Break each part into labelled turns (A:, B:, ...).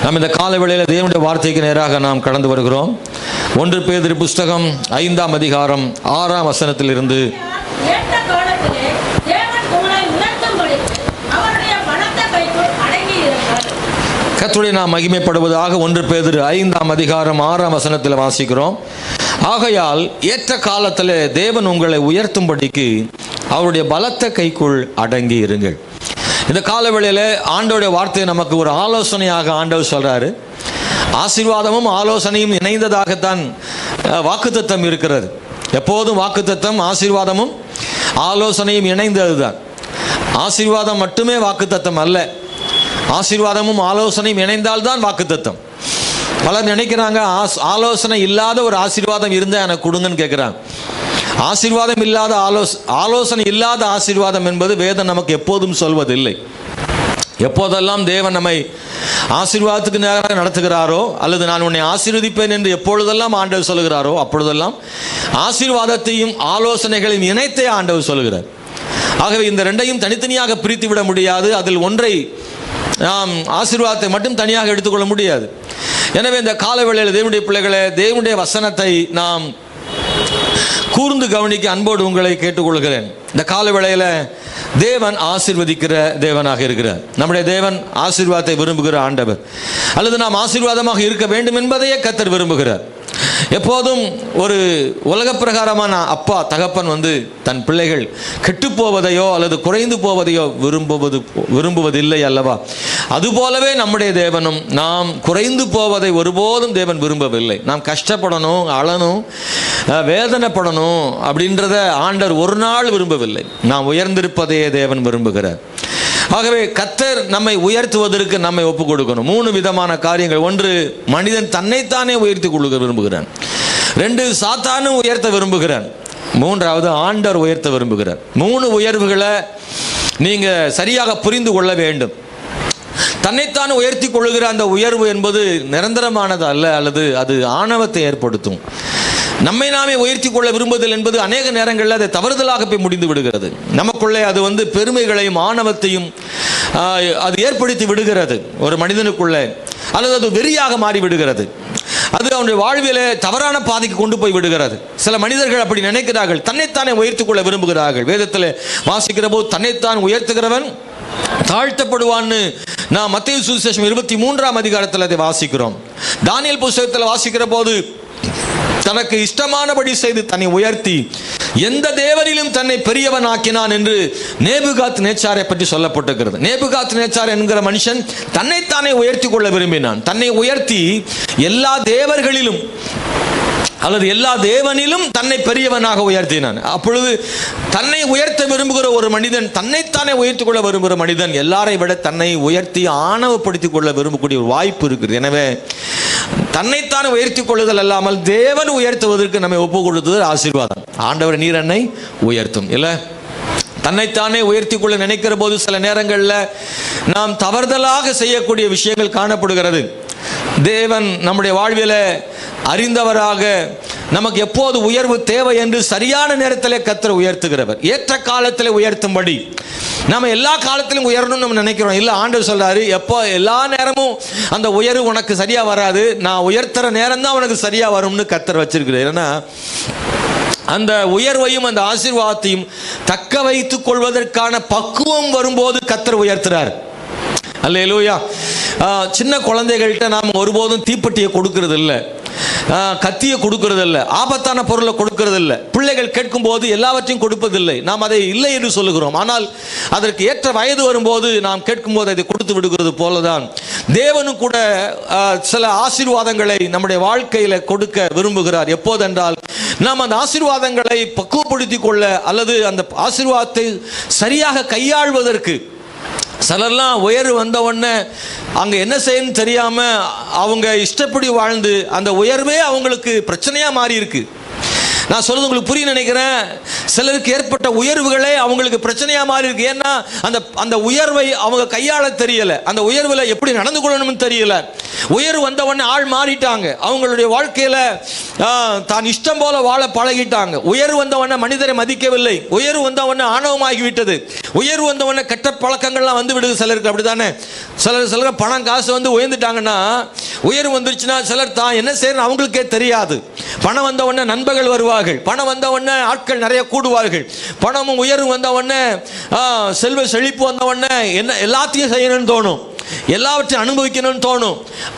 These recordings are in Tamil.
A: நாம் இந்த காலை வேளையில் தேவனுடைய வார்த்தைக்கு நேராக நாம் கடந்து வருகிறோம். 1 பேதுரு புஸ்தகம் 5ஆம் அதிகாரம் 6ஆம் வசனத்திலிருந்து கர்த்தருடைய நாம் மகிமைப்படுவதாக 1 பேதுரு 5ஆம் அதிகாரம் 6ஆம் வசனத்தில் வாசிக்கிறோம். ஆகையால் ஏற்ற காலத்தில் தேவன் உங்களை உயர்த்தும்படிக்கு அவருடைய பலத்த கைக்குள் அடங்கி இருங்கள். இந்த காலவேளையில் ஆண்டவருடைய வார்த்தையை நமக்கு ஒரு ஆலோசனையாக ஆண்டவர் சொல்றாரு. ஆசீர்வாதமும் ஆலோசனையும் இணைந்ததாகத்தான் வாக்குத்தத்தம் இருக்கிறது. எப்போதும் வாக்குத்தத்தம் ஆசீர்வாதமும் ஆலோசனையும் இணைந்தது தான். ஆசீர்வாதம் மட்டுமே வாக்குத்தத்தம் அல்ல, ஆசீர்வாதமும் ஆலோசனையும் இணைந்தால்தான் வாக்குத்தத்தம். பலர் நினைக்கிறாங்க ஆலோசனை இல்லாத ஒரு ஆசீர்வாதம் இருந்தால் எனக்கு கொடுங்கன்னு கேட்குறாங்க. ஆசீர்வாதம் இல்லாத ஆலோசனை இல்லாத ஆசீர்வாதம் என்பது வேதம் நமக்கு எப்போதும் சொல்வதில்லை. எப்போதெல்லாம் தேவன் நம்மை ஆசீர்வாதத்துக்கு நேராக நடத்துகிறாரோ அல்லது நான் உன்னை ஆசீர்வதிப்பேன் என்று எப்பொழுதெல்லாம் ஆண்டவர் சொல்கிறாரோ அப்பொழுதெல்லாம் ஆசீர்வாதத்தையும் ஆலோசனைகளையும் இணைத்தே ஆண்டவர் சொல்கிறார். ஆகவே இந்த ரெண்டையும் தனித்தனியாக பிரித்து விட முடியாது. அதில் ஒன்றை நாம் ஆசீர்வாதத்தை மட்டும் தனியாக எடுத்துக்கொள்ள முடியாது. எனவே இந்த காலவேளையில் தேவனுடைய பிள்ளைகளே, தேவனுடைய வசனத்தை நாம் கூர்ந்து கவனிக்க அன்போடு உங்களை கேட்டுக்கொள்கிறேன். இந்த காலவேளையில் தேவன் ஆசீர்வதிக்கிற தேவனாக இருக்கிறார். நம்முடைய தேவன் ஆசீர்வாதத்தை விரும்புகிற ஆண்டவர். அல்லது நாம் ஆசீர்வாதமாக இருக்க வேண்டும் என்பதையே கர்த்தர் விரும்புகிறார். எப்போதும் ஒரு உலக பிரகாரமான அப்பா தகப்பன் தன் பிள்ளைகள் கெட்டு போவதையோ அல்லது குறைந்து போவதையோ விரும்புவதில்லை அல்லவா? அதுபோலவே நம்முடைய தேவனும் நாம் குறைந்து போவதை ஒருபோதும் தேவன் விரும்பவில்லை. நாம் கஷ்டப்படணும், அழணும், வேதனைப்படணும் அப்படின்றத ஆண்டவர் ஒரு நாள் விரும்பவில்லை. நாம் உயர்ந்திருப்பதையே தேவன் விரும்புகிறார். ஆகவே கர்த்தர் நம்மை உயர்த்துவதற்கு நம்மை ஒப்புக் கொடுக்கணும். 3 விதமான காரியங்கள். 1, மனிதன் தன்னைத்தானே உயர்த்தி கொள்ளுக விரும்புகிறான். 2, சாத்தானும் உயர்த்த விரும்புகிறான். 3வது ஆண்டவர் உயர்த்த விரும்புகிறார். 3 உயர்வுகளை நீங்க சரியாக புரிந்து கொள்ள வேண்டும். தன்னைத்தான் உயர்த்தி கொள்ளுகிற அந்த உயர்வு என்பது நிரந்தரமானது அல்ல, அல்லது அது ஆணவத்தை ஏற்படுத்தும். நம்மை நாமே உயர்த்தி கொள்ள விரும்புதல் என்பது அநேக நேரங்களில் அதை தவறுதலாக போய் முடிந்து விடுகிறது. நமக்குள்ளே அது பெருமைகளையும் ஆணவத்தையும் அது ஏற்படுத்தி விடுகிறது ஒரு மனிதனுக்குள்ளே, அல்லது அது வெறியாக மாறி விடுகிறது. அது அவனுடைய வாழ்விலே தவறான பாதைக்கு கொண்டு போய் விடுகிறது. சில மனிதர்கள் அப்படி நினைக்கிறார்கள், தன்னைத்தானே உயர்த்தி கொள்ள விரும்புகிறார்கள். வேதத்தில் வாசிக்கிற போது தன்னைத்தான் உயர்த்துகிறவன் தாழ்த்தப்படுவான்னு நான் மத்தேயு சுவிசேஷம் 23ஆம் அதிகாரத்தில் அதை வாசிக்கிறோம். தானியேல் புத்தகத்தில் வாசிக்கிற போது தனக்கு இஷ்டமானபடி செய்து தன்னை உயர்த்தி எந்த தேவனிலும் தன்னை பெரியவன் ஆக்கினான் என்று நேபுகாத் நேச்சாரை பற்றி சொல்லப்பட்டிருக்கிறது. நேபுகாத் நேச்சார் என்கிற மனுஷன் தன்னைத்தானே உயர்த்தி கொள்ள விரும்பினான். தன்னை உயர்த்தி எல்லா தேவர்களிலும் அல்லது எல்லா தேவனிலும் தன்னை பெரியவனாக உயர்த்தினான். அப்பொழுது தன்னை உயர்த்த விரும்புகிற ஒரு மனிதன், தன்னைத்தானே உயர்த்தி கொள்ள விரும்புகிற மனிதன் எல்லாரை விட தன்னை உயர்த்தி ஆணவப்படுத்திக் கொள்ள விரும்பக்கூடிய ஒரு வாய்ப்பு இருக்குது. எனவே தன்னைத்தானே உயர்த்தி கொள்ளுதல் அல்லாமல் தேவன் உயர்த்துவதற்கு நம்மை ஒப்பு கொடுத்தது ஆசீர்வாதம். ஆண்டவர் நீர் என்னை உயர்த்தும் இல்லை. தன்னைத்தானே உயர்த்தி கொள்ள நினைக்கிற போது சில நேரங்களில் நாம் தவறுதலாக செய்யக்கூடிய விஷயங்கள் காணப்படுகிறது. தேவன் நம்முடைய வாழ்வில் அறிந்தவராக நமக்கு எப்போது உயர்வு தேவை என்று சரியான நேரத்தில் கர்த்தர் உயர்த்துகிறவர். ஏற்ற காலத்தில் உயர்த்தும்படி நம்ம எல்லா காலத்திலும் உயரணும்னு நம்ம நினைக்கிறோம். இல்லை, ஆண்டவர் சொல்றாரு, எப்போ எல்லா நேரமும் அந்த உயர்வு உனக்கு சரியா வராது, நான் உயர்த்துற நேரம் தான் உனக்கு சரியா வரும்னு கர்த்தர் வச்சிருக்கிறார். ஏன்னா அந்த உயர்வையும் அந்த ஆசீர்வாதத்தையும் தக்க வைத்துக் கொள்வதற்கான பக்குவம் வரும்போது கர்த்தர் உயர்த்துறார். அல்லேலூயா. சின்ன குழந்தைகள்கிட்ட நாம் ஒருபோதும் தீப்பெட்டியை கொடுக்கறது இல்லை, கத்தியை கொடுக்கறது இல்லை, ஆபத்தான பொருளை கொடுக்கறது இல்லை. பிள்ளைகள் கேட்கும் போது எல்லாவற்றையும் கொடுப்பதில்லை, நாம் அதை இல்லை என்று சொல்லுகிறோம். ஆனால் அதற்கு ஏற்ற வயது வரும்போது நாம் கேட்கும் போது அதை கொடுத்து விடுகிறது போலதான் தேவனும் கூட சில ஆசீர்வாதங்களை நம்முடைய வாழ்க்கையில கொடுக்க விரும்புகிறார். எப்போதென்றால் நாம் அந்த ஆசீர்வாதங்களை பக்குவப்படுத்திக் கொள்ள அல்லது அந்த ஆசீர்வாதத்தை சரியாக கையாள்வதற்கு. சிலர்லாம் உயர்வு வந்த உடனே அங்கே என்ன செய்யணும்னு தெரியாமல் அவங்க இஷ்டப்படி வாழ்ந்து அந்த உயர்வே அவங்களுக்கு பிரச்சனையாக மாறி இருக்கு. நான் சொல்றது உங்களுக்கு புரிய நினைக்கிறேன். சிலருக்கு ஏற்பட்ட உயர்வுகளே அவங்களுக்கு பிரச்சனையாக மாறி இருக்கு. ஏன்னா அந்த உயர்வை அவங்க கையாள தெரியல, அந்த உயர்வில் எப்படி நடந்து கொள்ளணும்னு தெரியல. உயர்வு வந்த உடனே ஆள் மாறிட்டாங்க. அவங்களுடைய வாழ்க்கையில தான் இஷ்டம் போல வாழ பழகிட்டாங்க. உயர்வு வந்த உடனே மனிதரை மதிக்கவில்லை. உயர்வு வந்த உடனே ஆணவமாகிவிட்டது. உயர்வு வந்த உடனே கெட்ட பழக்கங்கள்லாம் வந்து விடுது சிலருக்கு. அப்படித்தானே சிலர் பணம் காசு வந்து உயர்ந்துட்டாங்கன்னா, உயர்வு வந்துருச்சுன்னா சிலர் தான் என்ன செய்யணும் அவங்களுக்கே தெரியாது. பணம் வந்த உடனே நண்பர்கள் வருவார்கள், பணம் வந்த உடனே ஆட்கள் நிறைய கூடுவார்கள், பணமும் உயர்வு வந்த உடனே செல்வ செழிப்பு வந்த உடனே என்ன எல்லாத்தையும் செய்யணும்னு தோணும், எல்லாவற்றையும் அனுபவிக்கணும்னு தோணும்,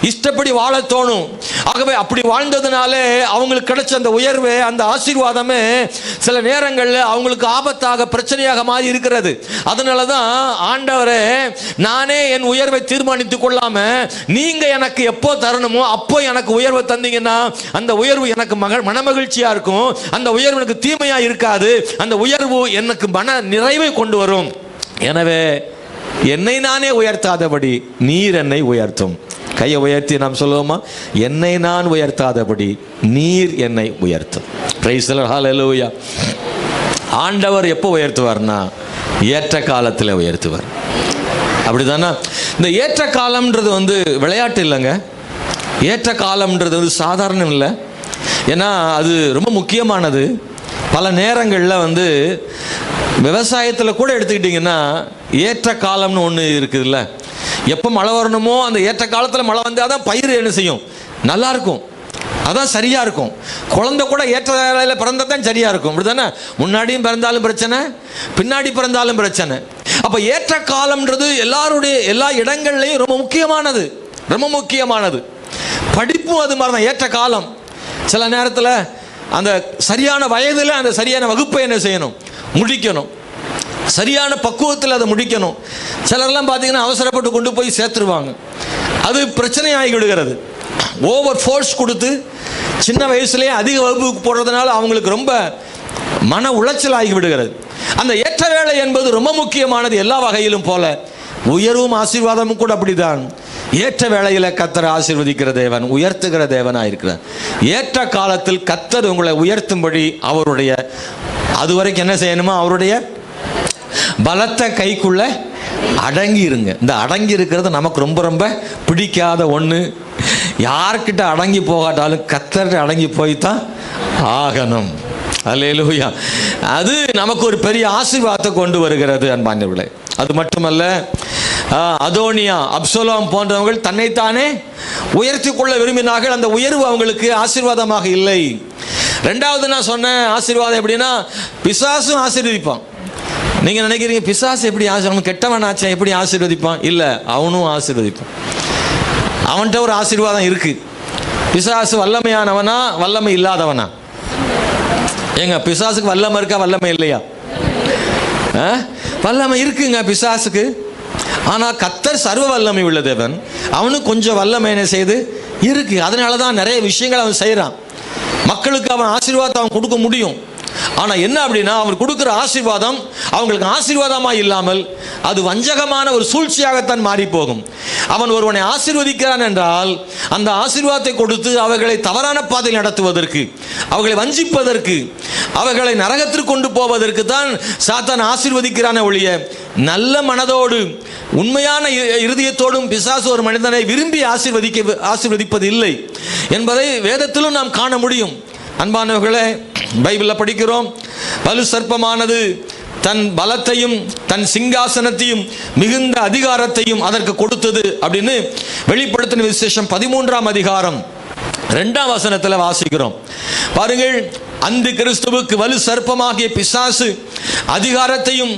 A: இஷ்டப்படி வாழ தோணும். ஆகவே அப்படி வாழ்ந்ததுனாலே அவங்களுக்கு கிடைச்ச அந்த உயர்வு, அந்த ஆசீர்வாதமே சில நேரங்களில் அவங்களுக்கு ஆபத்தாக பிரச்சனையாக மாறி இருக்கிறது. அதனால தான் ஆண்டவரே, நானே என் உயர்வை தீர்மானித்துக் கொள்ளாம நீங்க எனக்கு எப்போ தரணுமோ அப்போ எனக்கு உயர்வை தந்தீங்கன்னா அந்த உயர்வு எனக்கு மனமகிழ்ச்சியா இருக்கும், அந்த உயர்வு எனக்கு தீமையா இருக்காது, அந்த உயர்வு எனக்கு மன நிறைவை கொண்டு வரும். எனவே என்னை நானே உயர்த்தாதபடி நீர் என்னை உயர்த்தும். கையை உயர்த்தி நாம் சொல்லுவோமா? என்னை நான் உயர்த்தாதபடி நீர் என்னை உயர்த்தும். பிரைஸ் தி லார்ட், ஹல்லேலூயா. ஆண்டவர் எப்போ உயர்த்துவார்னா ஏற்ற காலத்தில் உயர்த்துவார். அப்படிதானா? இந்த ஏற்ற காலம்ன்றது வந்து விளையாட்டு இல்லைங்க. ஏற்ற காலம்ன்றது வந்து சாதாரணம் இல்லை. ஏன்னா அது ரொம்ப முக்கியமானது. பல நேரங்களில் வந்து விவசாயத்தில் கூட எடுத்துக்கிட்டிங்கன்னா ஏற்ற காலம்னு ஒன்று இருக்குதுல்ல. எப்போ மழை வரணுமோ அந்த ஏற்ற காலத்தில் மழை வந்தால் தான் பயிர் என்ன செய்யும், நல்லா இருக்கும், அதான் சரியாக இருக்கும். குழந்தை கூட ஏற்ற வேலையில் பிறந்தால் தான் சரியாக இருக்கும். அப்படி தானே? முன்னாடியும் பிறந்தாலும் பிரச்சனை, பின்னாடி பிறந்தாலும் பிரச்சனை. அப்போ ஏற்ற காலம்ன்றது எல்லா இடங்கள்லையும் ரொம்ப முக்கியமானது, ரொம்ப முக்கியமானது. படிப்பும் அது மாதிரி தான் ஏற்ற காலம். சில நேரத்தில் அந்த சரியான வயதில் அந்த சரியான வகுப்பை என்ன செய்யணும், முடிக்கணும், சரியான பக்குவத்தில் அதை முடிக்கணும். சிலர்லாம் பார்த்தீங்கன்னா அவசரப்பட்டு கொண்டு போய் சேர்த்துருவாங்க, அது பிரச்சனை ஆகி விடுகிறது. ஓவர் ஃபோர்ஸ் கொடுத்து சின்ன வயசுலேயே அதிக வகுப்புக்கு போடுறதுனால அவங்களுக்கு ரொம்ப மன உளைச்சல் ஆகி விடுகிறது. அந்த ஏற்ற வேலை என்பது ரொம்ப முக்கியமானது எல்லா வகையிலும் போல. உயர்வும் ஆசீர்வாதமும் கூட அப்படிதான். ஏற்ற வேளையில் கர்த்தர் ஆசீர்வதிக்கிற தேவன், உயர்த்துகிற தேவனாக இருக்கிறார். ஏற்ற காலத்தில் கர்த்தர் உங்களை உயர்த்தும்படி அவருடைய அதுவரைக்கும் என்ன செய்யணுமோ அவருடைய பலத்த கைக்குள்ள அடங்கி இருங்க. இந்த அடங்கி இருக்கிறது நமக்கு ரொம்ப ரொம்ப பிடிக்காத ஒன்று. யார்கிட்ட அடங்கி போகாட்டாலும் கர்த்தர்கிட்ட அடங்கி போய்தான் ஆகணும். அல்லேலூயா. அது நமக்கு ஒரு பெரிய ஆசீர்வாதத்தை கொண்டு வருகிறது அன்பானவர்களே. அது மட்டுமல்ல, அதோனியா, அப்சலோம் போன்றவர்கள் தன்னைத்தானே உயர்த்தி கொள்ள விரும்பினார்கள். அந்த உயர்வு அவங்களுக்கு ஆசீர்வாதமாக இல்லை. ரெண்டாவது நான் சொன்ன ஆசீர்வாதம் எப்படின்னா, பிசாசும் ஆசீர்வதிப்பான். நீங்க நினைக்கிறீங்க பிசாசு எப்படி அவன் கெட்டவன் ஆச்சா, எப்படி ஆசீர்வதிப்பான்? இல்லை, அவனும் ஆசீர்வதிப்பான். அவன்கிட்ட ஒரு ஆசீர்வாதம் இருக்கு. பிசாசு வல்லமையானவனா வல்லமை இல்லாதவனா? ஏங்க, பிசாசுக்கு வல்லமை இருக்கா வல்லமை இல்லையா? வல்லமை இருக்குங்க பிசாசுக்கு. ஆனால் கர்த்தர் சர்வ வல்லமை உள்ள தேவன், அவனுக்கு கொஞ்சம் வல்லமை என்ன செய்து இருக்கு. அதனால தான் நிறைய விஷயங்கள் அவன் செய்கிறான். மக்களுக்கு அவன் ஆசீர்வாதம் அவன் கொடுக்க முடியும். ஆனால் என்ன அப்படின்னா, அவர் கொடுக்குற ஆசீர்வாதம் அவங்களுக்கு ஆசீர்வாதமாக இல்லாமல் அது வஞ்சகமான ஒரு சூழ்ச்சியாகத்தான் மாறி போகும். அவன் ஒருவனை ஆசீர்வதிக்கிறான் என்றால் அந்த ஆசீர்வாதத்தை கொடுத்து அவர்களை தவறான பாதையில் நடத்துவதற்கு, அவர்களை வஞ்சிப்பதற்கு, அவர்களை நரகத்திற்கு கொண்டு போவதற்கு தான் சாத்தான் ஆசீர்வதிக்கிறான ஒழிய நல்ல மனதோடு உண்மையான இருதயத்தோடும் பிசாசு ஒரு மனிதனை விரும்பி ஆசீர்வதிப்பது இல்லை என்பதை வேதத்திலும் நாம் காண முடியும். அன்பானவர்களே, பைபிளில் படிக்கிறோம், வலு சர்ப்பமானது தன் பலத்தையும் தன் சிங்காசனத்தையும் மிகுந்த அதிகாரத்தையும் அதற்கு கொடுத்தது அப்படின்னு வெளிப்படுத்தின விசேஷம் 13ஆம் அதிகாரம் 2ஆம் வசனத்தில் வாசிக்கிறோம். பாருங்கள், அந்த கிறிஸ்துவுக்கு வலு சர்ப்பமாகிய பிசாசு அதிகாரத்தையும்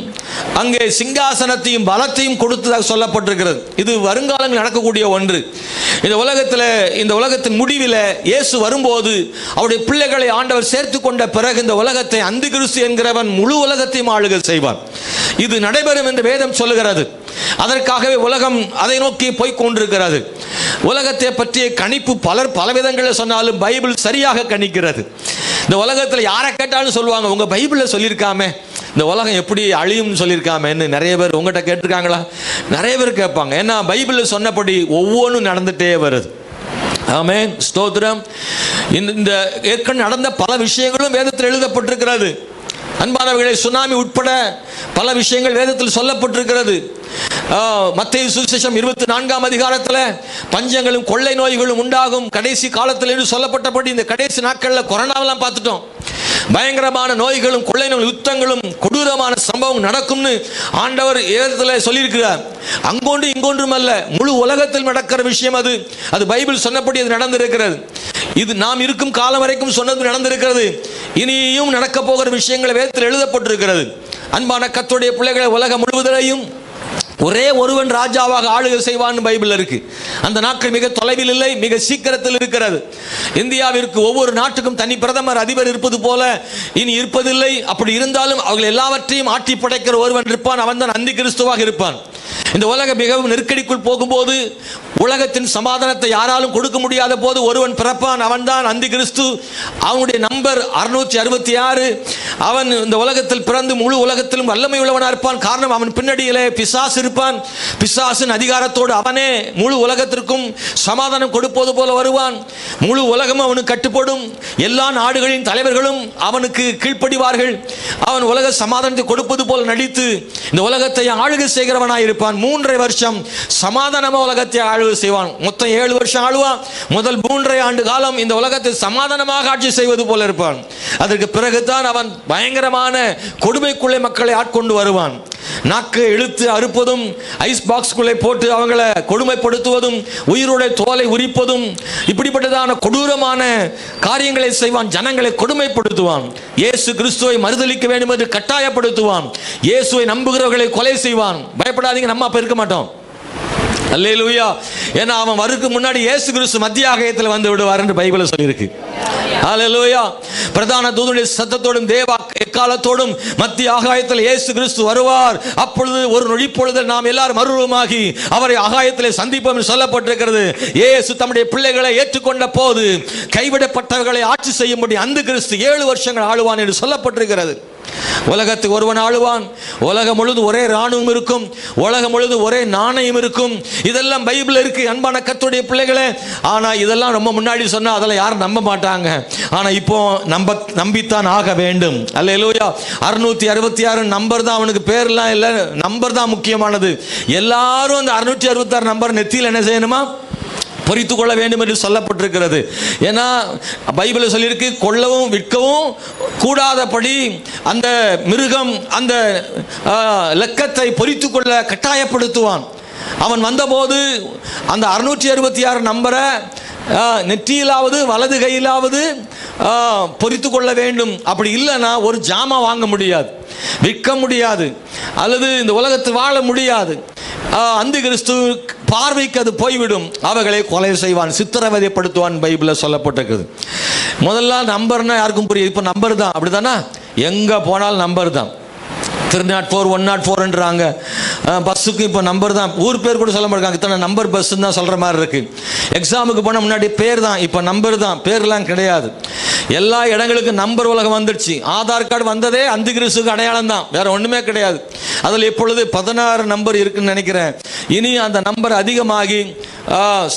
A: அங்கே சிங்காசனத்தையும் பலத்தையும் கொடுத்ததாக சொல்லப்பட்டிருக்கிறது. இது வருங்காலங்கள் நடக்கக்கூடிய ஒன்று. இந்த உலகத்தின் முடிவில் இயேசு வரும்போது அவருடைய பிள்ளைகளை ஆண்டவர் சேர்த்து கொண்ட பிறகு இந்த உலகத்தை அந்தி கிறிஸ்து என்கிறவன் முழு உலகத்தையும் ஆளுகை செய்வான். இது நடைபெறும் என்று வேதம் சொல்லுகிறது. அதற்காகவே உலகம் அதை நோக்கி போய் கொண்டிருக்கிறது. உலகத்தை பற்றிய கணிப்பு பலர் பலவிதங்களில் சொன்னாலும் பைபிள் சரியாக கணிக்கிறது. இந்த உலகத்தில் யாரை கேட்டாலும் சொல்லுவாங்க, உங்க பைபிளில் சொல்லியிருக்காமே இந்த உலகம் எப்படி அழியும்னு சொல்லியிருக்காமேன்னு. நிறைய பேர் உங்கள்கிட்ட கேட்டிருக்காங்களா? நிறைய பேர் கேட்பாங்க. ஏன்னா பைபிளில் சொன்னபடி ஒவ்வொன்றும் நடந்துட்டே வருது. ஆமென், ஸ்தோத்திரம். இந்த ஏற்கனவே நடந்த பல விஷயங்களும் வேதத்தில் எழுதப்பட்டிருக்கிறது. அன்பானவர்களே, சுனாமி உட்பட பல விஷயங்கள் வேதத்தில் சொல்லப்பட்டிருக்கிறது. மத்தேயு சுவிசேஷம் 24ஆம் அதிகாரத்தில் பஞ்சங்களும் கொள்ளை நோய்களும் உண்டாகும் கடைசி காலத்தில் என்று சொல்லப்பட்டபடி இந்த கடைசி நாட்களில் கொரோனாவெல்லாம் பார்த்துட்டோம். பயங்கரமான நோய்களும் கொள்ளை நோய் யுத்தங்களும் கொடூரமான சம்பவம் நடக்கும்னு ஆண்டவர் வேதத்தில் சொல்லியிருக்கிறார். அங்கொன்று இங்கொன்றும் அல்ல, முழு உலகத்தில் நடக்கிற விஷயம் அது. அது பைபிள் சொன்னபடி அது நடந்திருக்கிறது. இது நாம் இருக்கும் காலம் வரைக்கும் சொன்னது நடந்திருக்கிறது. இனியும் நடக்க போகிற விஷயங்கள் வேதத்தில் எழுதப்பட்டிருக்கிறது. அன்பான கர்த்தருடைய பிள்ளைகளை, உலகம் முழுவதிலையும் ஒரே ஒருவன் ராஜாவாக ஆளுகை செய்வான் பைபிள் இருக்கு. அந்த நாட்கள் மிக தொலைவில் இல்லை, மிக சீக்கிரத்தில் இருக்கிறது. இந்தியாவிற்கு ஒவ்வொரு நாட்டுக்கும் தனி பிரதமர் அதிபர் இருப்பது போல இனி இருப்பதில்லை. அப்படி இருந்தாலும் அவர்கள் எல்லாவற்றையும் ஆட்டி படைக்கிற ஒருவன் இருப்பான். அவன் தான் அந்தி கிறிஸ்துவாக இருப்பான். இந்த உலகம் மிகவும் நெருக்கடிக்குள் போகும்போது, உலகத்தின் சமாதானத்தை யாராலும் கொடுக்க முடியாத போது ஒருவன் பிறப்பான். அவன் தான் அந்தி கிறிஸ்து. அவனுடைய நம்பர் 666. அவன் இந்த உலகத்தில் பிறந்து முழு உலகத்திலும் வல்லமை உள்ளவனாக இருப்பான். காரணம், அவன் பின்னடியிலே பிசாசு இருப்பான். பிசாசின் அதிகாரத்தோடு அவனே முழு உலகத்திற்கும் சமாதானம் கொடுப்பது போல வருவான். முழு உலகம் அவனுக்கு கட்டுப்படும். எல்லா நாடுகளின் தலைவர்களும் அவனுக்கு கீழ்ப்படிவார்கள். அவன் உலக சமாதானத்தை கொடுப்பது போல் நடித்து இந்த உலகத்தை ஆளுகை செய்கிறவனாய் இருப்பான். 3.5 வருஷம் சமாதானமா உலகத்தை ஆளுகை செய்வான். மொத்தம் 7 வருஷம் ஆளுவான். முதல் 3.5 ஆண்டு காலம் இந்த உலகத்தை சமாதானமாக ஆட்சி செய்வது போல இருப்பான். அதற்கு பிறகுதான் அவன் பயங்கரமான கொடுமைக்குள்ளே மக்களை ஆட்கொண்டு வருவான். நாக்கு இழுத்து அறுப்பதும், ஐஸ் பாக்ஸ்குள்ளே போட்டு அவங்களை கொடுமைப்படுத்துவதும், உயிருடைய தோலை உரிப்பதும், இப்படிப்பட்டதான கொடூரமான காரியங்களை செய்வான். ஜனங்களை கொடுமைப்படுத்துவான். இயேசு கிறிஸ்துவை மறுதலிக்க வேண்டும் என்று கட்டாயப்படுத்துவான். இயேசுவை நம்புகிறவர்களை கொலை செய்வான். பயப்படாதீங்க, நம்ம அப்ப இருக்க மாட்டோம். அல்லேலூயா. ஏன்னா அவன் வருக்கு முன்னாடி இயேசு கிறிஸ்து மத்திய ஆகாயத்தில் வந்து விடுவார் என்று பைபிள் சொல்லியிருக்கு. அல்லேலூயா. பிரதான தூதனுடைய சத்தத்தோடும் தேவ எக்காலத்தோடும் மத்திய ஆகாயத்தில் இயேசு கிறிஸ்து வருவார். அப்பொழுது ஒரு நொடிப்பொழுதில் நாம் எல்லாரும் மறுரூபமாகி அவரை ஆகாயத்திலே சந்திப்போம் என்று சொல்லப்பட்டிருக்கிறது. இயேசு தம்முடைய பிள்ளைகளை ஏற்றுக்கொண்ட போது கைவிடப்பட்டவர்களை ஆட்சி செய்யும்படி அந்த கிறிஸ்து 7 வருஷங்கள் ஆளுவான் என்று சொல்லப்பட்டிருக்கிறது. உலகத்துக்கு ஒருவன் ஆளுவான். உலகம் முழுவதும் ஒரே ராணுவம் இருக்கும். உலகம் முழுவதும் ஒரே நாணயம் இருக்கும். இதெல்லாம் பைபிள் இருக்கு. அன்பான கர்த்தருடைய பிள்ளைகளே, ஆனா இதெல்லாம் ரொம்ப முன்னாடி சொன்னா அதெல்லாம் யாரும் நம்ப மாட்டாங்க. ஆனா இப்போ நம்பித்தான் ஆக வேண்டும். அல்லேலூயா. 666 நம்பர் தான், அவனுக்கு பேர்லாம் இல்லை, நம்பர் தான் முக்கியமானது. எல்லாரும் அந்த 666 நம்பர் நெத்தியில் என்ன செய்யணுமா? பொறித்து கொள்ள வேண்டும் என்று சொல்லப்பட்டிருக்கிறது. ஏன்னா பைபிள் சொல்லியிருக்கு, கொல்லவும் விற்கவும் கூடாதபடி அந்த மிருகம் அந்த லக்கத்தை பொறித்து கொள்ள கட்டாயப்படுத்துவான். அவன் வந்தபோது அந்த 666 நம்பரை நெற்றியிலாவது வலது கையிலாவது பொறித்து கொள்ள வேண்டும். அப்படி இல்லைன்னா ஒரு ஜாமா வாங்க முடியாது, விற்க முடியாது, அல்லது இந்த உலகத்தில் வாழ முடியாது. அந்தி கிறிஸ்து பார்வைக்கு அது போய்விடும். அவர்களை கொலை செய்வான், சித்திரவதைப்படுத்துவான் பைபிளில் சொல்லப்பட்டிருக்குது. முதல்ல நம்பர்னா யாருக்கும் புரியுது. இப்போ நம்பர் தான், அப்படிதானா? எங்கே போனாலும் நம்பர் தான். 304 104ன்றாங்க. பஸ்ஸுக்கு இப்போ நம்பர் தான். ஊர் பேர் கூட சொல்ல மாட்டாங்க. இத்தனை நம்பர் பஸ்ஸுன்னு தான் சொல்கிற மாதிரி இருக்குது. எக்ஸாமுக்கு போனால் முன்னாடி பேர் தான், இப்போ நம்பர் தான், பேர்லாம் கிடையாது. எல்லா இடங்களுக்கும் நம்பர் உலகம் வந்துடுச்சு. ஆதார் கார்டு வந்ததே அந்தி கிறிஸ்துக்கு அடையாளம் தான், வேற ஒன்றுமே கிடையாது. அதில் இப்பொழுது 16 நம்பர் இருக்குன்னு நினைக்கிறேன். இனி அந்த நம்பர் அதிகமாகி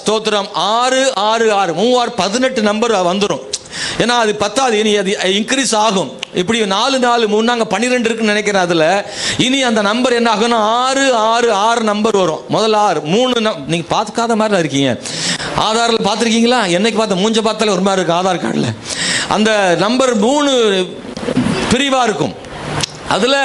A: ஸ்தோத்திரம் 666 18 நம்பர் வந்துடும். ஏன்னா அது 10, இனி அது இன்க்ரீஸ் ஆகும். இப்படி 4 4 3 நாங்கள் 12 இருக்குன்னு நினைக்கிறேன். அதில் இனி அந்த நம்பர் என்ன ஆகும்னா 666 நம்பர் வரும். முதல்ல 6 3 நீங்கள் பார்த்துக்காத மாதிரி இருக்கீங்க. ஆதாரில் பார்த்துருக்கீங்களா? என்னைக்கு பார்த்த மூஞ்ச பார்த்தாலே ஒரு மாதிரி இருக்குது. ஆதார் கார்டில் அந்த நம்பர் 3 பிரிவாக இருக்கும். அதில்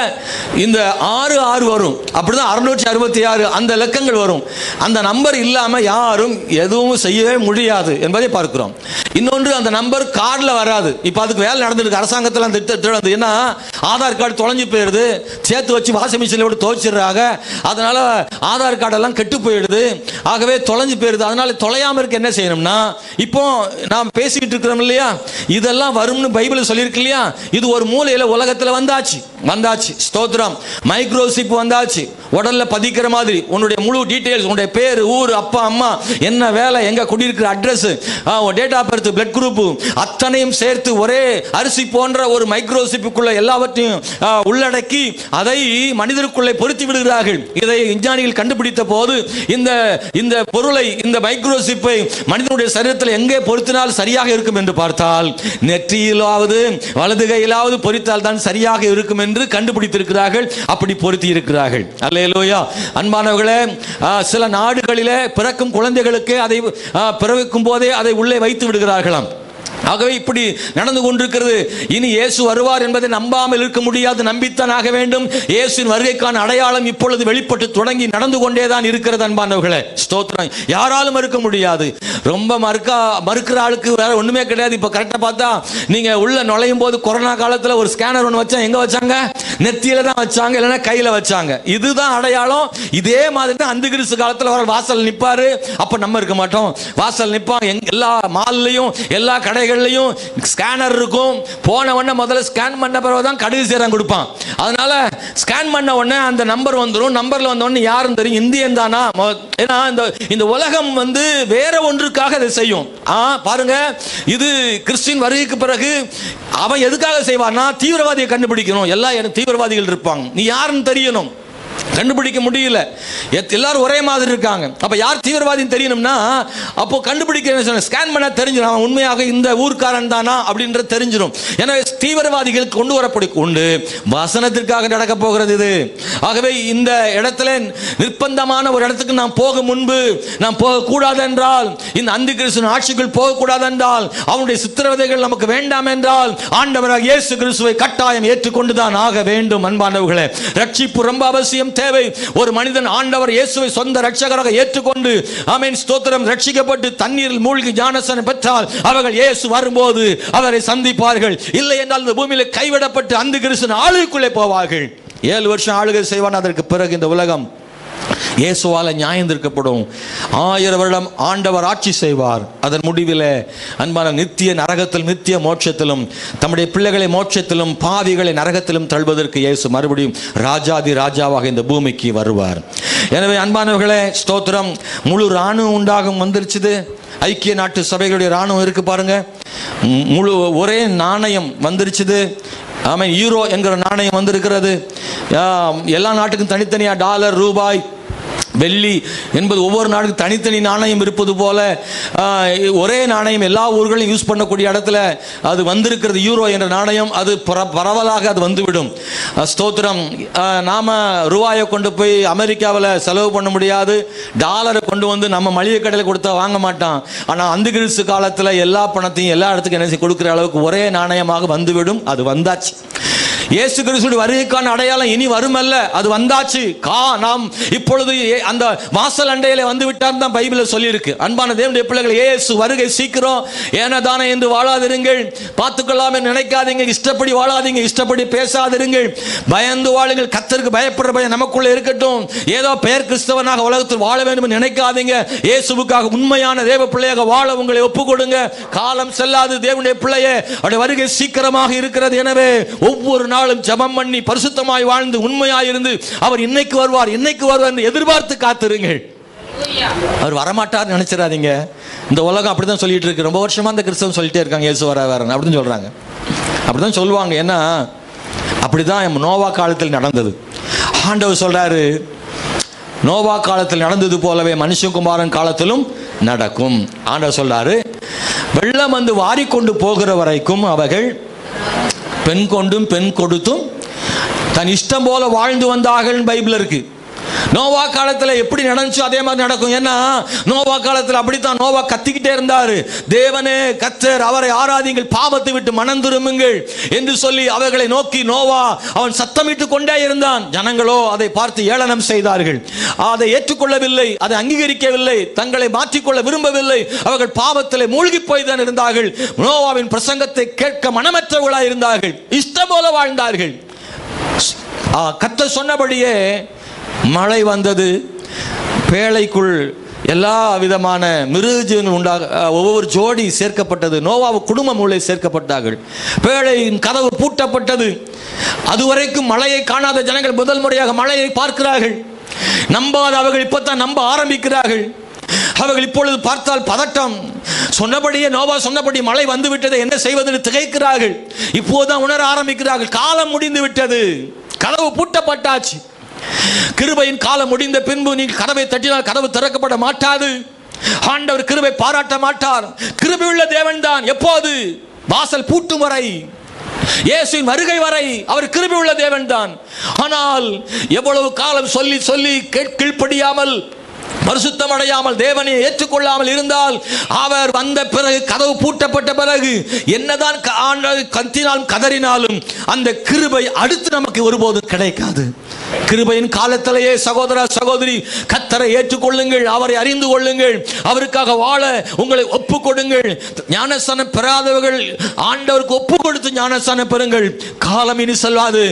A: இந்த 6 வரும். அப்படிதான் 666 அந்த இலக்கங்கள் வரும். அந்த நம்பர் இல்லாமல் யாரும் எதுவும் செய்யவே முடியாது என்பதை பார்க்கிறோம். இன்னொன்று, அந்த நம்பர் கார்டில் வராது. இப்போ அதுக்கு வேலை நடந்துருக்கு அரசாங்கத்தில். அந்த திட்டம் ஏன்னா ஆதார் கார்டு தொலைஞ்சு போயிடுது, சேர்த்து வச்சு வாஷிங் மிஷினில் விட்டு துவைச்சிடுறாங்க. அதனால ஆதார் கார்டெல்லாம் கெட்டு போயிடுது, ஆகவே தொலைஞ்சு போயிடுது. அதனால தொலையாமல் இருக்க என்ன செய்யணும்னா, இப்போ நாம் பேசிக்கிட்டு இருக்கிறோம் இல்லையா, இதெல்லாம் வரும்னு பைபிள் சொல்லியிருக்கு இல்லையா. இது ஒரு மூலையில் உலகத்தில் வந்தாச்சு. வந்தாச்சு. ஸ்தோத்திரம். மைக்ரோசிப் வந்தாச்சு. உடல்ல பதிக்கிற மாதிரி உன்னுடைய முழு டீடைல்ஸ், உன்னுடைய பேர், ஊர், அப்பா அம்மா, என்ன வேலை, எங்க குடியிருக்கிற address, date of birth, blood group அத்தனையும் சேர்த்து ஒரே அரிசி போன்ற ஒரு மைக்ரோசிப்புக்குள்ள எல்லாவற்றையும் உள்ளடக்கி அதை மனிதருக்குள்ளே பொருத்தி விடுகிறார்கள். இதை விஞ்ஞானிகள் கண்டுபிடித்த போது இந்த பொருளை, இந்த மைக்ரோசிப்பை மனிதனுடைய சரீரத்தில் எங்கே பொருத்தினால் சரியாக இருக்கும் என்று பார்த்தால் நெற்றியிலாவது வலது கையிலாவது பொறித்தால் தான் சரியாக இருக்கும் என்று கண்டுபிடித்திருக்கிறார்கள். அப்படி பொருத்தி இருக்கிறார்கள். அல்லேலூயா. அன்பானவர்களே, சில நாடுகளிலே பிறக்கும் குழந்தைகளுக்கு அதை பிறக்கும் போதே அதை உள்ளே வைத்து விடுகிறார்களாம். ஆகவே இப்படி நடந்து கொண்டிருக்கிறது. இனி இயேசு வருவார் என்பதை நம்பாமல் இருக்க முடியாது, நம்பித்தான் ஆக வேண்டும். இயேசுவின் வருகைக்கான அடையாளம் இப்பொழுது வெளிப்பட்டு தொடங்கி நடந்து கொண்டேதான் இருக்கிறது. அன்பானவர்களே, ஸ்தோத்திரம். யாராலும் மறுக்க முடியாது. ரொம்ப மறுக்கிற ஆளுக்கு வேற ஒண்ணுமே கிடையாது. இப்ப கரெக்டா பார்த்தா நீங்க உள்ள நுழையும் போது கொரோனா காலத்துல ஒரு ஸ்கேனர் ஒன்று வச்சா எங்க வச்சாங்க? நெத்தியில தான் வச்சாங்க, இல்லைன்னா கையில வச்சாங்க. இதுதான் அடையாளம். இதே மாதிரி தான் அந்த கிறிஸ்து காலத்துல வர வாசல் நிப்பாரு. அப்ப நம்ம இருக்க மாட்டோம். வாசல் நிப்பான். எல்லா மால்லையும் எல்லா கடைகள்லையும் ஸ்கேனர் இருக்கும். போன உடனே முதல்ல ஸ்கேன் பண்ண பிறகு தான் கடுகு சீரகம் கொடுப்பான். அதனால ஸ்கேன் பண்ண உடனே அந்த நம்பர் வந்துடும். நம்பர்ல வந்த உடனே யாரும் தெரியும், இந்தியன் தானா. ஏன்னா இந்த உலகம் வேற ஒன்றுக்காக அதை செய்யும். பாருங்க, இது கிறிஸ்டின் வருகைக்கு பிறகு அவன் எதுக்காக செய்வான்னா தீவிரவாதியை கண்டுபிடிக்கணும். எல்லாம் தீவிரவாதிகள் இருப்பாங்க, நீ யாருன்னு தெரியணும். கண்டுபிடிக்க முடியல, எல்லாரும் ஒரே மாதிரி இருக்காங்க. அப்ப யார் தீவிரவாதின்னு தெரியணும்னா அப்போ கண்டுபிடிக்க ஸ்கேன் பண்ண தெரிஞ்சிடும், அவன் உண்மையாக இந்த ஊர்க்காரன் தானா அப்படின்றது தெரிஞ்சிடும். எனவே தீவிரவாதிகள் கொண்டு வரப்படி கொண்டு வசனத்திற்காக நடக்க போகிறது இது. ஆகவே இந்த இடத்துல நிர்பந்தமான ஒரு இடத்துக்கு நாம் போக முன்பு நாம் போகக்கூடாது என்றால், இந்த அந்தி கிறிஸ்துவின் ஆட்சிக்குள் போகக்கூடாது என்றால், அவனுடைய சித்திரவதைகள் நமக்கு வேண்டாம் என்றால் ஆண்டவராக இயேசு கிறிஸ்துவை கட்டாயம் ஏற்றுக்கொண்டுதான் ஆக வேண்டும். அன்பானவர்களே, ரட்சிப்பு ரொம்ப அவசியம், தேவை. ஒரு மனிதன் ஆண்டவர் இயேசுவை சொந்த ரட்சகராக ஏற்றுக்கொண்டு ஆமென் ஸ்தோத்திரம் ரட்சிக்கப்பட்டு தண்ணீரில் மூழ்கி ஞானஸ்நானம் பெற்றால் அவர்கள் இயேசு வரும்போது அவரை சந்திப்பார்கள். இல்லை என்றால் இந்த பூமியில கைவிடப்பட்டு அந்த கிறிஸ்துவின் ஆளுகைக்குள்ளே போவார்கள். 7 வருஷம் ஆளுகை செய்வான். அதற்கு பிறகு இந்த உலகம் இயேசுவால நியாயந்திருக்கப்படும். 1000 வருடம் ஆண்டவர் ஆட்சி செய்வார். அதன் முடிவில் அன்பான நித்திய நரகத்தில் நித்திய மோட்சத்திலும் தம்முடைய பிள்ளைகளை மோட்சத்திலும் பாவிகளை நரகத்திலும் தள்ளுவதற்கு இயேசு மறுபடியும் ராஜாதி ராஜாவாக இந்த பூமிக்கு வருவார். எனவே அன்பானவர்களே, ஸ்தோத்திரம். முழு இராணுவம் உண்டாகும் வந்துருச்சுது. ஐக்கிய நாட்டு சபைகளுடைய இராணுவம் இருக்கு பாருங்க. முழு ஒரே நாணயம் வந்துருச்சுது. ஆமாம், யூரோ என்கிற நாணயம் வந்திருக்கிறது. எல்லா நாட்டுக்கும் தனித்தனியா டாலர், ரூபாய், வெள்ளி என்பது ஒவ்வொரு நாடுக்கும் தனித்தனி நாணயம் இருப்பது போல ஒரே நாணயம் எல்லா ஊர்களையும் யூஸ் பண்ணக்கூடிய இடத்துல அது வந்திருக்கிறது. யூரோ என்ற நாணயம் அது பரவலாக அது வந்துவிடும். ஸ்தோத்திரம். நாம ரூபாயை கொண்டு போய் அமெரிக்காவில் செலவு பண்ண முடியாது. டாலரை கொண்டு வந்து நம்ம மளிகை கடையில் கொடுத்தா வாங்க மாட்டான். ஆனால் அந்த கிறிஸ்து காலத்தில் எல்லா பணத்தையும் எல்லா இடத்துக்கும் என்ன கொடுக்குற அளவுக்கு ஒரே நாணயமாக வந்துவிடும். அது வந்தாச்சு. இயேசு கிறிஸ்துவின் வருகைக்கான அடையாளம் இனி வருமல்ல, அது வந்தாச்சு. நாம் இப்பொழுது அந்த வாசல் அண்டையிலே வந்து விட்டார் தான் பைபிளில் சொல்லியிருக்கு. அன்பான தேவனுடைய பிள்ளைகள், இயேசு வருகை சீக்கிரம். ஏனதானே என்று வாழாதிருங்கள், பார்த்துக்கொள்ளாம நினைக்காதீங்க, இஷ்டப்படி வாழாதீங்க, இஷ்டப்படி பேசாதிருங்கள், பயந்து வாழுங்கள். கர்த்தருக்கு பயப்படுற பயம் நமக்குள்ள இருக்கட்டும். ஏதோ பெயர் கிறிஸ்தவனாக உலகத்தில் வாழ வேண்டும் நினைக்காதீங்க. இயேசுவுக்காக உண்மையான தேவ பிள்ளையாக வாழ உங்களை ஒப்புக் கொடுங்க. காலம் செல்லாது, தேவனுடைய பிள்ளையே, அவருடைய வருகை சீக்கிரமாக இருக்கிறது. எனவே ஒவ்வொரு நாளும் ஜெபம் பண்ணி பரிசுத்தமாய் வாழ்ந்து உண்மையாய் இருந்து அவர் இன்னைக்கு வருவார் என்று எதிர்பார்த்து காத்திருங்கள். அவர் வரமாட்டார் நினைச்சிடாதீங்க. இந்த உலகம் அப்படிதான் சொல்லிட்டு இருக்கு. ரொம்ப வருஷமா அந்த கிறிஸ்தவம் சொல்லிட்டே இருக்காங்க, இயேசு வரவர் அப்படின்னு சொல்றாங்க. அப்படிதான் சொல்லுவாங்க. ஏன்னா அப்படிதான் நோவா காலத்தில் நடந்தது. ஆண்டவர் சொல்றாரு, நோவா காலத்தில் நடந்தது போலவே மனுஷகுமாரன் காலத்திலும் நடக்கும். ஆண்டவர் சொல்றாரு, வெள்ளம் வந்து வாரிக்கொண்டு போகிற வரைக்கும் அவர்கள் பெண் கொண்டும் பெண் கொடுத்தும் தன் இஷ்டம் போல வாழ்ந்து வந்தார்கள் பைபிள் இருக்கு. நோவா காலத்தில் எப்படி நடந்துச்சோ அதே மாதிரி நடக்கும். ஏன்னா நோவா காலத்தில் அப்படித்தான். நோவா கத்திக்கிட்டே இருந்தாரு, தேவனே கர்த்தர், அவரை ஆராதிங்கள், பாவத்தை விட்டு மனம் திரும்புங்கள் என்று சொல்லி அவர்களை நோக்கி நோவா அவன் சத்தமிட்டு கொண்டே இருந்தான். ஜனங்களோ அதை பார்த்து ஏளனம் செய்தார்கள், அதை ஏற்றுக்கொள்ளவில்லை, அதை அங்கீகரிக்கவில்லை, தங்களை மாற்றிக்கொள்ள விரும்பவில்லை. அவர்கள் பாவத்தில் மூழ்கி போய் தான் இருந்தார்கள். நோவாவின் பிரசங்கத்தை கேட்க மனமற்றவர்களாக இருந்தார்கள், இஷ்டம் போல வாழ்ந்தார்கள். கர்த்தர் சொன்னபடியே மழை வந்தது. பேழைக்குள் எல்லா விதமான மிருகஜீவன்கள் உண்டாக ஒவ்வொரு ஜோடி சேர்க்கப்பட்டது. நோவாவு குடும்பம் உள்ளே சேர்க்கப்பட்டார்கள். பேழையின் கதவு பூட்டப்பட்டது. அதுவரைக்கும் மழையை காணாத ஜனங்கள் முதல் முறையாக மழையை பார்க்கிறார்கள். நம்பாத அவர்கள் இப்பதான் நம்ப ஆரம்பிக்கிறார்கள். அவர்கள் இப்பொழுது பார்த்தால் பதட்டம். சொன்னபடியே நோவா சொன்னபடி மழை வந்து விட்டது, என்ன செய்வதென்று திகைக்கிறார்கள். இப்போதுதான் உணர ஆரம்பிக்கிறார்கள், காலம் முடிந்து விட்டது, கதவு பூட்டப்பட்டாச்சு. கிருபையின் காலம் முடிந்த பின்பு நீ கதவை தட்டினால் கதவு திறக்கப்பட மாட்டாது. ஆண்டவர் கிருபை பாராட்ட மாட்டார். கிருபை உள்ள தேவன் தான். எப்போது? வாசல் பூட்டும் வரை, இயேசுவின் வருகை வரை அவர் கிருபை உள்ள தேவன் தான். ஆனால் எவ்வளவு காலம் சொல்லி சொல்லி கீழ்ப்படியாமல், பரிசுத்தம் அடையாமல், தேவனை ஏற்றுக்கொள்ளாமல் இருந்தால், அவர் வந்த பிறகு, கதவு பூட்டப்பட்ட பிறகு என்னதான் கத்தினாலும் கதறினாலும் அந்த கிருபை அடுத்து நமக்கு ஒருபோதும் கிடைக்காது. கிருபையின் காலத்திலேயே சகோதர சகோதரி, கர்த்தரை ஏற்றுக்கொள்ளுங்கள், அவரை அறிந்து கொள்ளுங்கள், அவருக்காக வாழ உங்களை ஒப்பு கொடுங்கள். ஞானஸ்தானம் பெறாதவர்கள் ஆண்டவருக்கு ஒப்பு கொடுத்து ஞானஸ்தானம் பெறுங்கள். காலம் இனி செல்லாது.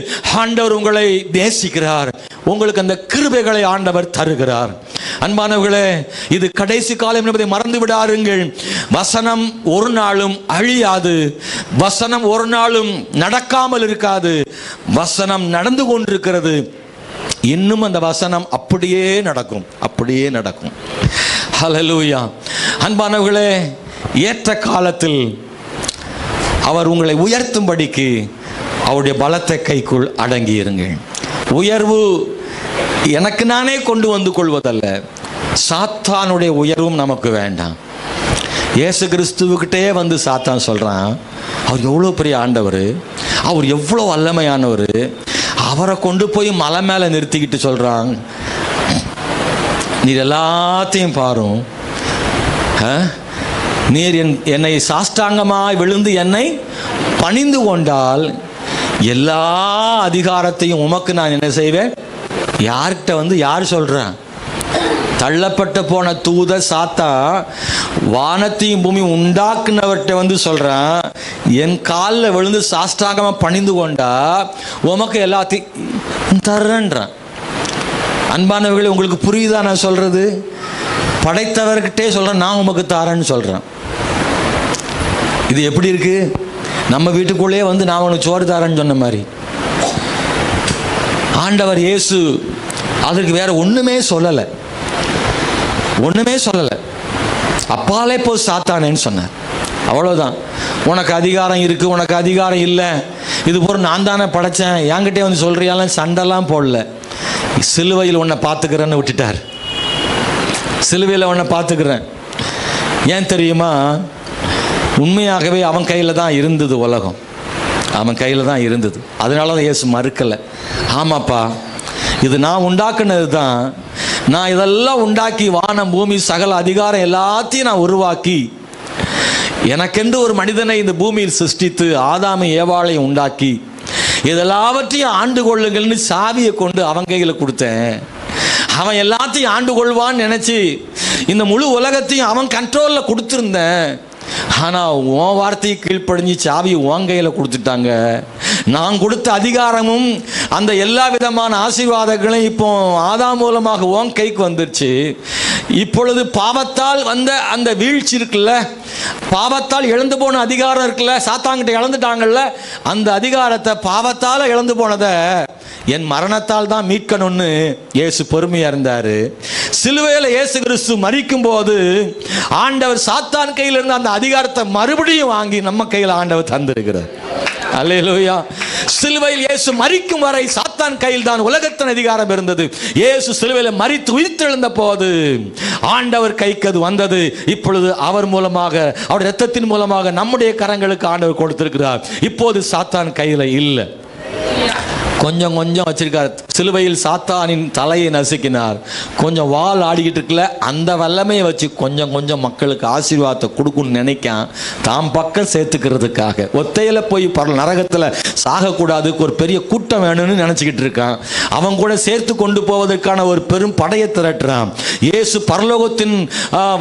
A: ஆண்டவர் உங்களை நேசிக்கிறார். உங்களுக்கு அந்த கிருபைகளை ஆண்டவர் தருகிறார். அன்பானவர்களே, இது கடைசி காலம் என்பதை மறந்து விடாருங்கள். வசனம் ஒரு நாளும் அழியாது. வசனம் ஒரு நாளும் நடக்காமல் இருக்காது. வசனம் நடந்து கொண்டிருக்கிறது. இன்னும் அந்த வசனம் அப்படியே நடக்கும், அப்படியே நடக்கும். ஹல்லேலூயா. அன்பானவர்களே, ஏற்ற காலத்தில் அவர் உங்களை உயர்த்தும்படிக்கு அவருடைய பலத்தை கைக்குள் அடங்கி இருங்கள். உயர்வு எனக்கு நானே கொண்டு வந்து கொள்வதல்ல, சாத்தானுடைய உயர்வும் நமக்கு வேண்டாம். இயேசு கிறிஸ்துவுக்கிட்டே வந்து சாத்தான் சொல்றான், அவர் எவ்வளோ பெரிய ஆண்டவர், அவர் எவ்வளோ வல்லமையானவர், அவரை கொண்டு போய் மலை மேலே நிறுத்திக்கிட்டு சொல்றான், நீர் எல்லாத்தையும் பாரும், நீர் என்னை சாஷ்டாங்கமாய் விழுந்து என்னை பணிந்து கொண்டால் எல்லா அதிகாரத்தையும் உமக்கு நான் என்ன செய்வேன். யார்கிட்ட வந்து யார் சொல்றான்? தள்ளப்பட்ட போன தூத சாத்தா வானத்தையும் பூமி உண்டாக்குனவர்கிட்ட வந்து சொல்றான், என் காலில் விழுந்து சாஷ்டாங்கமா பணிந்து கொண்டா உமக்கு எல்லாத்தையும் தர்றேன்றான். அன்பானவர்களே, உங்களுக்கு புரியுதா நான் சொல்றது? படைத்தவர்கிட்டே சொல்றேன், நான் உமக்கு தாரேன்னு சொல்றேன். இது எப்படி இருக்கு? நம்ம வீட்டுக்குள்ளே வந்து நான் உனக்கு சோறு தாரேன்னு சொன்ன மாதிரி. ஆண்டவர் இயேசு அதற்கு வேற ஒண்ணுமே சொல்லலை, ஒண்ணுமே சொல்லலை. அப்பாலே போ சாத்தானேன்னு சொன்னார். அவ்வளவுதான். உனக்கு அதிகாரம் இருக்கு, உனக்கு அதிகாரம் இல்லை, இது போற நான் தானே படைச்சேன், என்கிட்டே வந்து சொல்றியாலும் சண்டெல்லாம் போடல. சிலுவையில் உன்னை பார்த்துக்கிறேன்னு விட்டுட்டார். சிலுவையில் உன்னை பார்த்துக்கிறேன். ஏன் தெரியுமா? உண்மையாகவே அவன் கையில் தான் இருந்தது உலகம், அவன் கையில் தான் இருந்தது. அதனால தான் இயேசு மறுக்கலை. ஆமாப்பா, இது நான் உண்டாக்குனது தான், நான் இதெல்லாம் உண்டாக்கி வானம் பூமி சகல அதிகாரம் எல்லாத்தையும் நான் உருவாக்கி எனக்கென்று ஒரு மனிதனை இந்த பூமியில் சிருஷ்டித்து ஆதாமை ஏவாளையும் உண்டாக்கி இதெல்லாவற்றையும் ஆண்டு கொள்ளுங்கள்னு சாவியை கொண்டு அவன் கையில் கொடுத்தேன். அவன் எல்லாத்தையும் ஆண்டு கொள்வான்னு நினச்சி இந்த முழு உலகத்தையும் அவன் கண்ட்ரோலில் கொடுத்துருந்தேன். ஆனால் உன் வார்த்தையை கீழ்ப்படிஞ்சு சாவியை உன் கையில் கொடுத்துட்டாங்க. நான் கொடுத்த அதிகாரமும் அந்த எல்லா விதமான ஆசீர்வாதங்களும் இப்போ ஆதாம் மூலமாக உன் கைக்கு வந்துருச்சு. இப்பொழுது பாவத்தால் வந்த அந்த வீழ்ச்சி இருக்குல்ல, பாவத்தால் இழந்து போன அதிகாரம் இருக்குல்ல, சாத்தாங்கிட்ட இழந்துட்டாங்கல்ல, அந்த அதிகாரத்தை பாவத்தால் இழந்து போனதை என் மரணத்தால் தான் மீட்கணும்னு இயேசு பொறுமையா இருந்தாரு. சிலுவையில் இயேசு கிறிஸ்து மரிக்கும் போது ஆண்டவர் சாத்தான் கையில் இருந்த அந்த அதிகாரத்தை மறுபடியும் வாங்கி நம்ம கையில் ஆண்டவர் தந்திருக்கிறார். அல்லேலூயா. சிலுவையில் இயேசு மரிக்கும் வரை சாத்தான் கையில் தான் உலகத்தின் அதிகாரம் இருந்தது. இயேசு சிலுவையில் மரித்து உயிர்த்தெழுந்த போது ஆண்டவர் கைக்கு அது வந்தது. இப்பொழுது அவர் மூலமாக, அவருடைய இரத்தத்தின் மூலமாக நம்முடைய கரங்களுக்கு ஆண்டவர் கொடுத்திருக்கிறார். இப்போது சாத்தான் கையில் இல்லை, கொஞ்சம் கொஞ்சம் வச்சிருக்கார். சிலுவையில் சாத்தானின் தலையை நசுக்கினார். கொஞ்சம் வால் ஆடிக்கிட்டு இருக்குல்ல, அந்த வல்லமையை வச்சு கொஞ்சம் கொஞ்சம் மக்களுக்கு ஆசீர்வாதத்தை கொடுக்குன்னு நினைக்கான், தாம் பக்கம் சேர்த்துக்கிறதுக்காக. ஒத்தையில போய் நரகத்தில் சாகக்கூடாதுக்கு ஒரு பெரிய கூட்டம் வேணும்னு நினச்சிக்கிட்டு இருக்கான். அவன் கூட சேர்த்து கொண்டு போவதற்கான ஒரு பெரும் படையை திரட்டுறான். இயேசு பரலோகத்தின்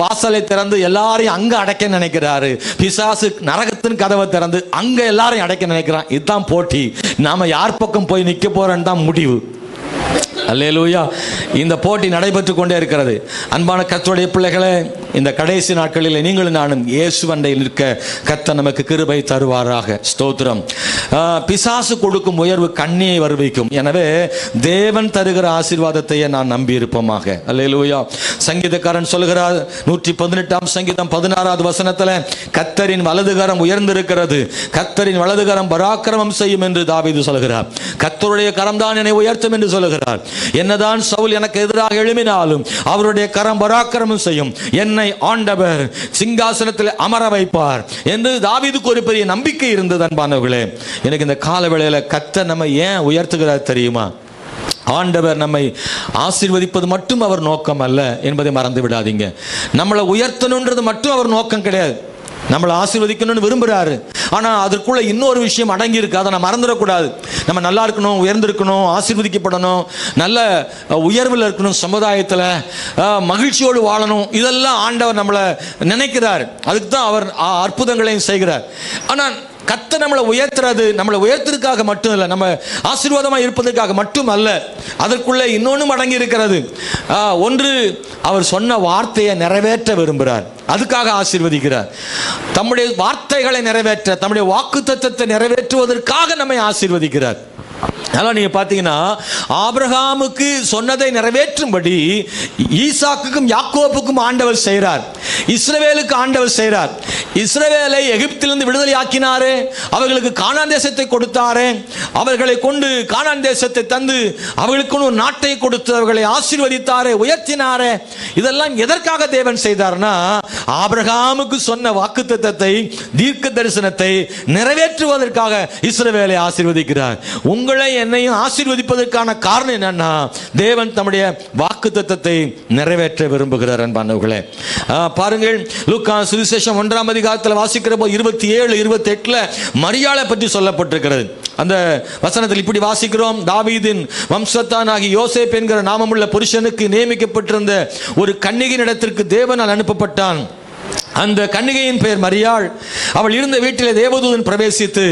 A: வாசலை திறந்து எல்லாரையும் அங்கே அடைக்க நினைக்கிறாரு. பிசாசு நரகத்தின் கதவை திறந்து அங்கே எல்லாரையும் அடைக்க நினைக்கிறான். இதுதான் போட்டி. நாம யார் பக்கம் போய் நிற்க போறேன்னு தான் முடிவு. அல்லேலூயா. இந்த போட்டி நடைபெற்று கொண்டே இருக்கிறது. அன்பான கர்த்தருடைய பிள்ளைகளே, இந்த கடைசி நாட்களில் நீங்களும் நானும் இயேசு அண்டையில் நிற்க கர்த்தர் நமக்கு கிருபை தருவாராக. ஸ்தோத்திரம். பிசாசு கொடுக்கும் உயர்வு கண்ணியை வருவிக்கும். எனவே தேவன் தருகிற ஆசீர்வாதத்தையே நான் நம்பி இருப்போமாக. அல்லேலூயா. சங்கீதக்காரன் சொல்கிறார், 118ஆம் சங்கீதம் 16வது வசனத்தில், கர்த்தரின் வலதுகரம் உயர்ந்திருக்கிறது, கர்த்தரின் வலதுகரம் பராக்கிரமம் செய்யும் என்று தாவீது சொல்கிறார். கர்த்தருடைய கரம்தான் என்னை உயர்த்தும் என்று சொல்கிறார். என்னதான் சவுல் எனக்கு எதிராக எழும்பினாலும் அவருடைய கரம் பராக்கிரமம் செய்யும், என்னை ஆண்டவர் சிங்காசனத்தில் அமர வைப்பார் என்று தாவீதுக்கு ஒரு பெரிய நம்பிக்கை இருந்தது. அன்பானவர்களே, எனக்கு இந்த கால வேளையில கர்த்தர் நம்ம ஏன் உயர்த்துகிறார் தெரியுமா? ஆண்டவர் நம்மை ஆசீர்வதிப்பது மட்டும் அவர் நோக்கம் அல்ல என்பதை மறந்து விடாதீங்க. நம்மளை உயர்த்தணுன்றது மட்டும் அவர் நோக்கம் கிடையாது. நம்மளை ஆசீர்வதிக்கணும்னு விரும்புகிறாரு. ஆனால் அதற்குள்ள இன்னொரு விஷயம் அடங்கி இருக்கு. அதை நம்ம மறந்துடக்கூடாது. நம்ம நல்லா இருக்கணும், உயர்ந்திருக்கணும், ஆசீர்வதிக்கப்படணும், நல்ல உயர்வில் இருக்கணும், சமுதாயத்தில் மகிழ்ச்சியோடு வாழணும். இதெல்லாம் ஆண்டவர் நம்மளை நினைக்கிறார். அதுக்கு தான் அவர் அற்புதங்களையும் செய்கிறார். ஆனால் கர்த்தர் நம்மளை உயர்த்துறது நம்மளை உயர்த்துறதுக்காக மட்டும் இல்லை, நம்ம ஆசீர்வாதமாக இருப்பதற்காக மட்டும் அல்ல. அதற்குள்ளே இன்னொன்றும் அடங்கி இருக்கிறது. ஒன்று, அவர் சொன்ன வார்த்தையை நிறைவேற்ற விரும்புகிறார், அதுக்காக ஆசீர்வதிக்கிறார். தம்முடைய வார்த்தைகளை நிறைவேற்ற, தம்முடைய வாக்குத்தத்தத்தை நிறைவேற்றுவதற்காக நம்மை ஆசீர்வதிக்கிறார். அதனால் நீங்கள் பார்த்தீங்கன்னா, ஆபிரகாமுக்கு சொன்னதை நிறைவேற்றும்படி ஈசாக்குக்கும் யாக்கோப்புக்கும் ஆண்டவர் செய்கிறார், இஸ்ரவேலுக்கு ஆண்டவர் செய்கிறார். இஸ்ரவேலை எகிப்திலிருந்து விடுதலை ஆக்கினாரே, அவர்களுக்கு கானான் தேசத்தை கொடுத்தாரே, அவர்களை கொண்டு கானான் தேசத்தை தந்து அவர்களுக்கு ஒரு நாட்டை கொடுத்து அவர்களை ஆசீர்வதித்தாரே, உயர்த்தினாரே. இதெல்லாம் எதற்காக தேவன் செய்தார்னா, ஆபிரகாமுக்கு சொன்ன வாக்குத்தத்தத்தை, தீர்க்க தரிசனத்தை நிறைவேற்றுவதற்காக இஸ்ரவேலை ஆசீர்வதிக்கிறார். உங்களை என்னையும் ஆசீர்வதிப்பதற்கான காரணம் என்னன்னா, தேவன் தம்முடைய வாக்குத்தத்தத்தை நிறைவேற்ற விரும்புகிறார். அன்பானவர்களே, பாருங்கள், லூக்கா சுவிசேஷம் 1ஆம் அதிகாரத்தில் வாசிக்கிற போது 27, 28 மரியாளை பற்றி சொல்லப்பட்டிருக்கிறது. அந்த வசனத்தில் இப்படி வாசிக்கிறோம், தாவீதின் வம்சத்தானாகி யோசேப் என்கிற நாமமுள்ள புருஷனுக்கு நியமிக்கப்பட்டிருந்த ஒரு கன்னிகையின் இடத்திற்கு தேவனால் அனுப்பப்பட்டான். அந்த கன்னிகையின் பெயர் மரியாள். அவள் இருந்த வீட்டிலே தேவதூதன் பிரவேசித்து,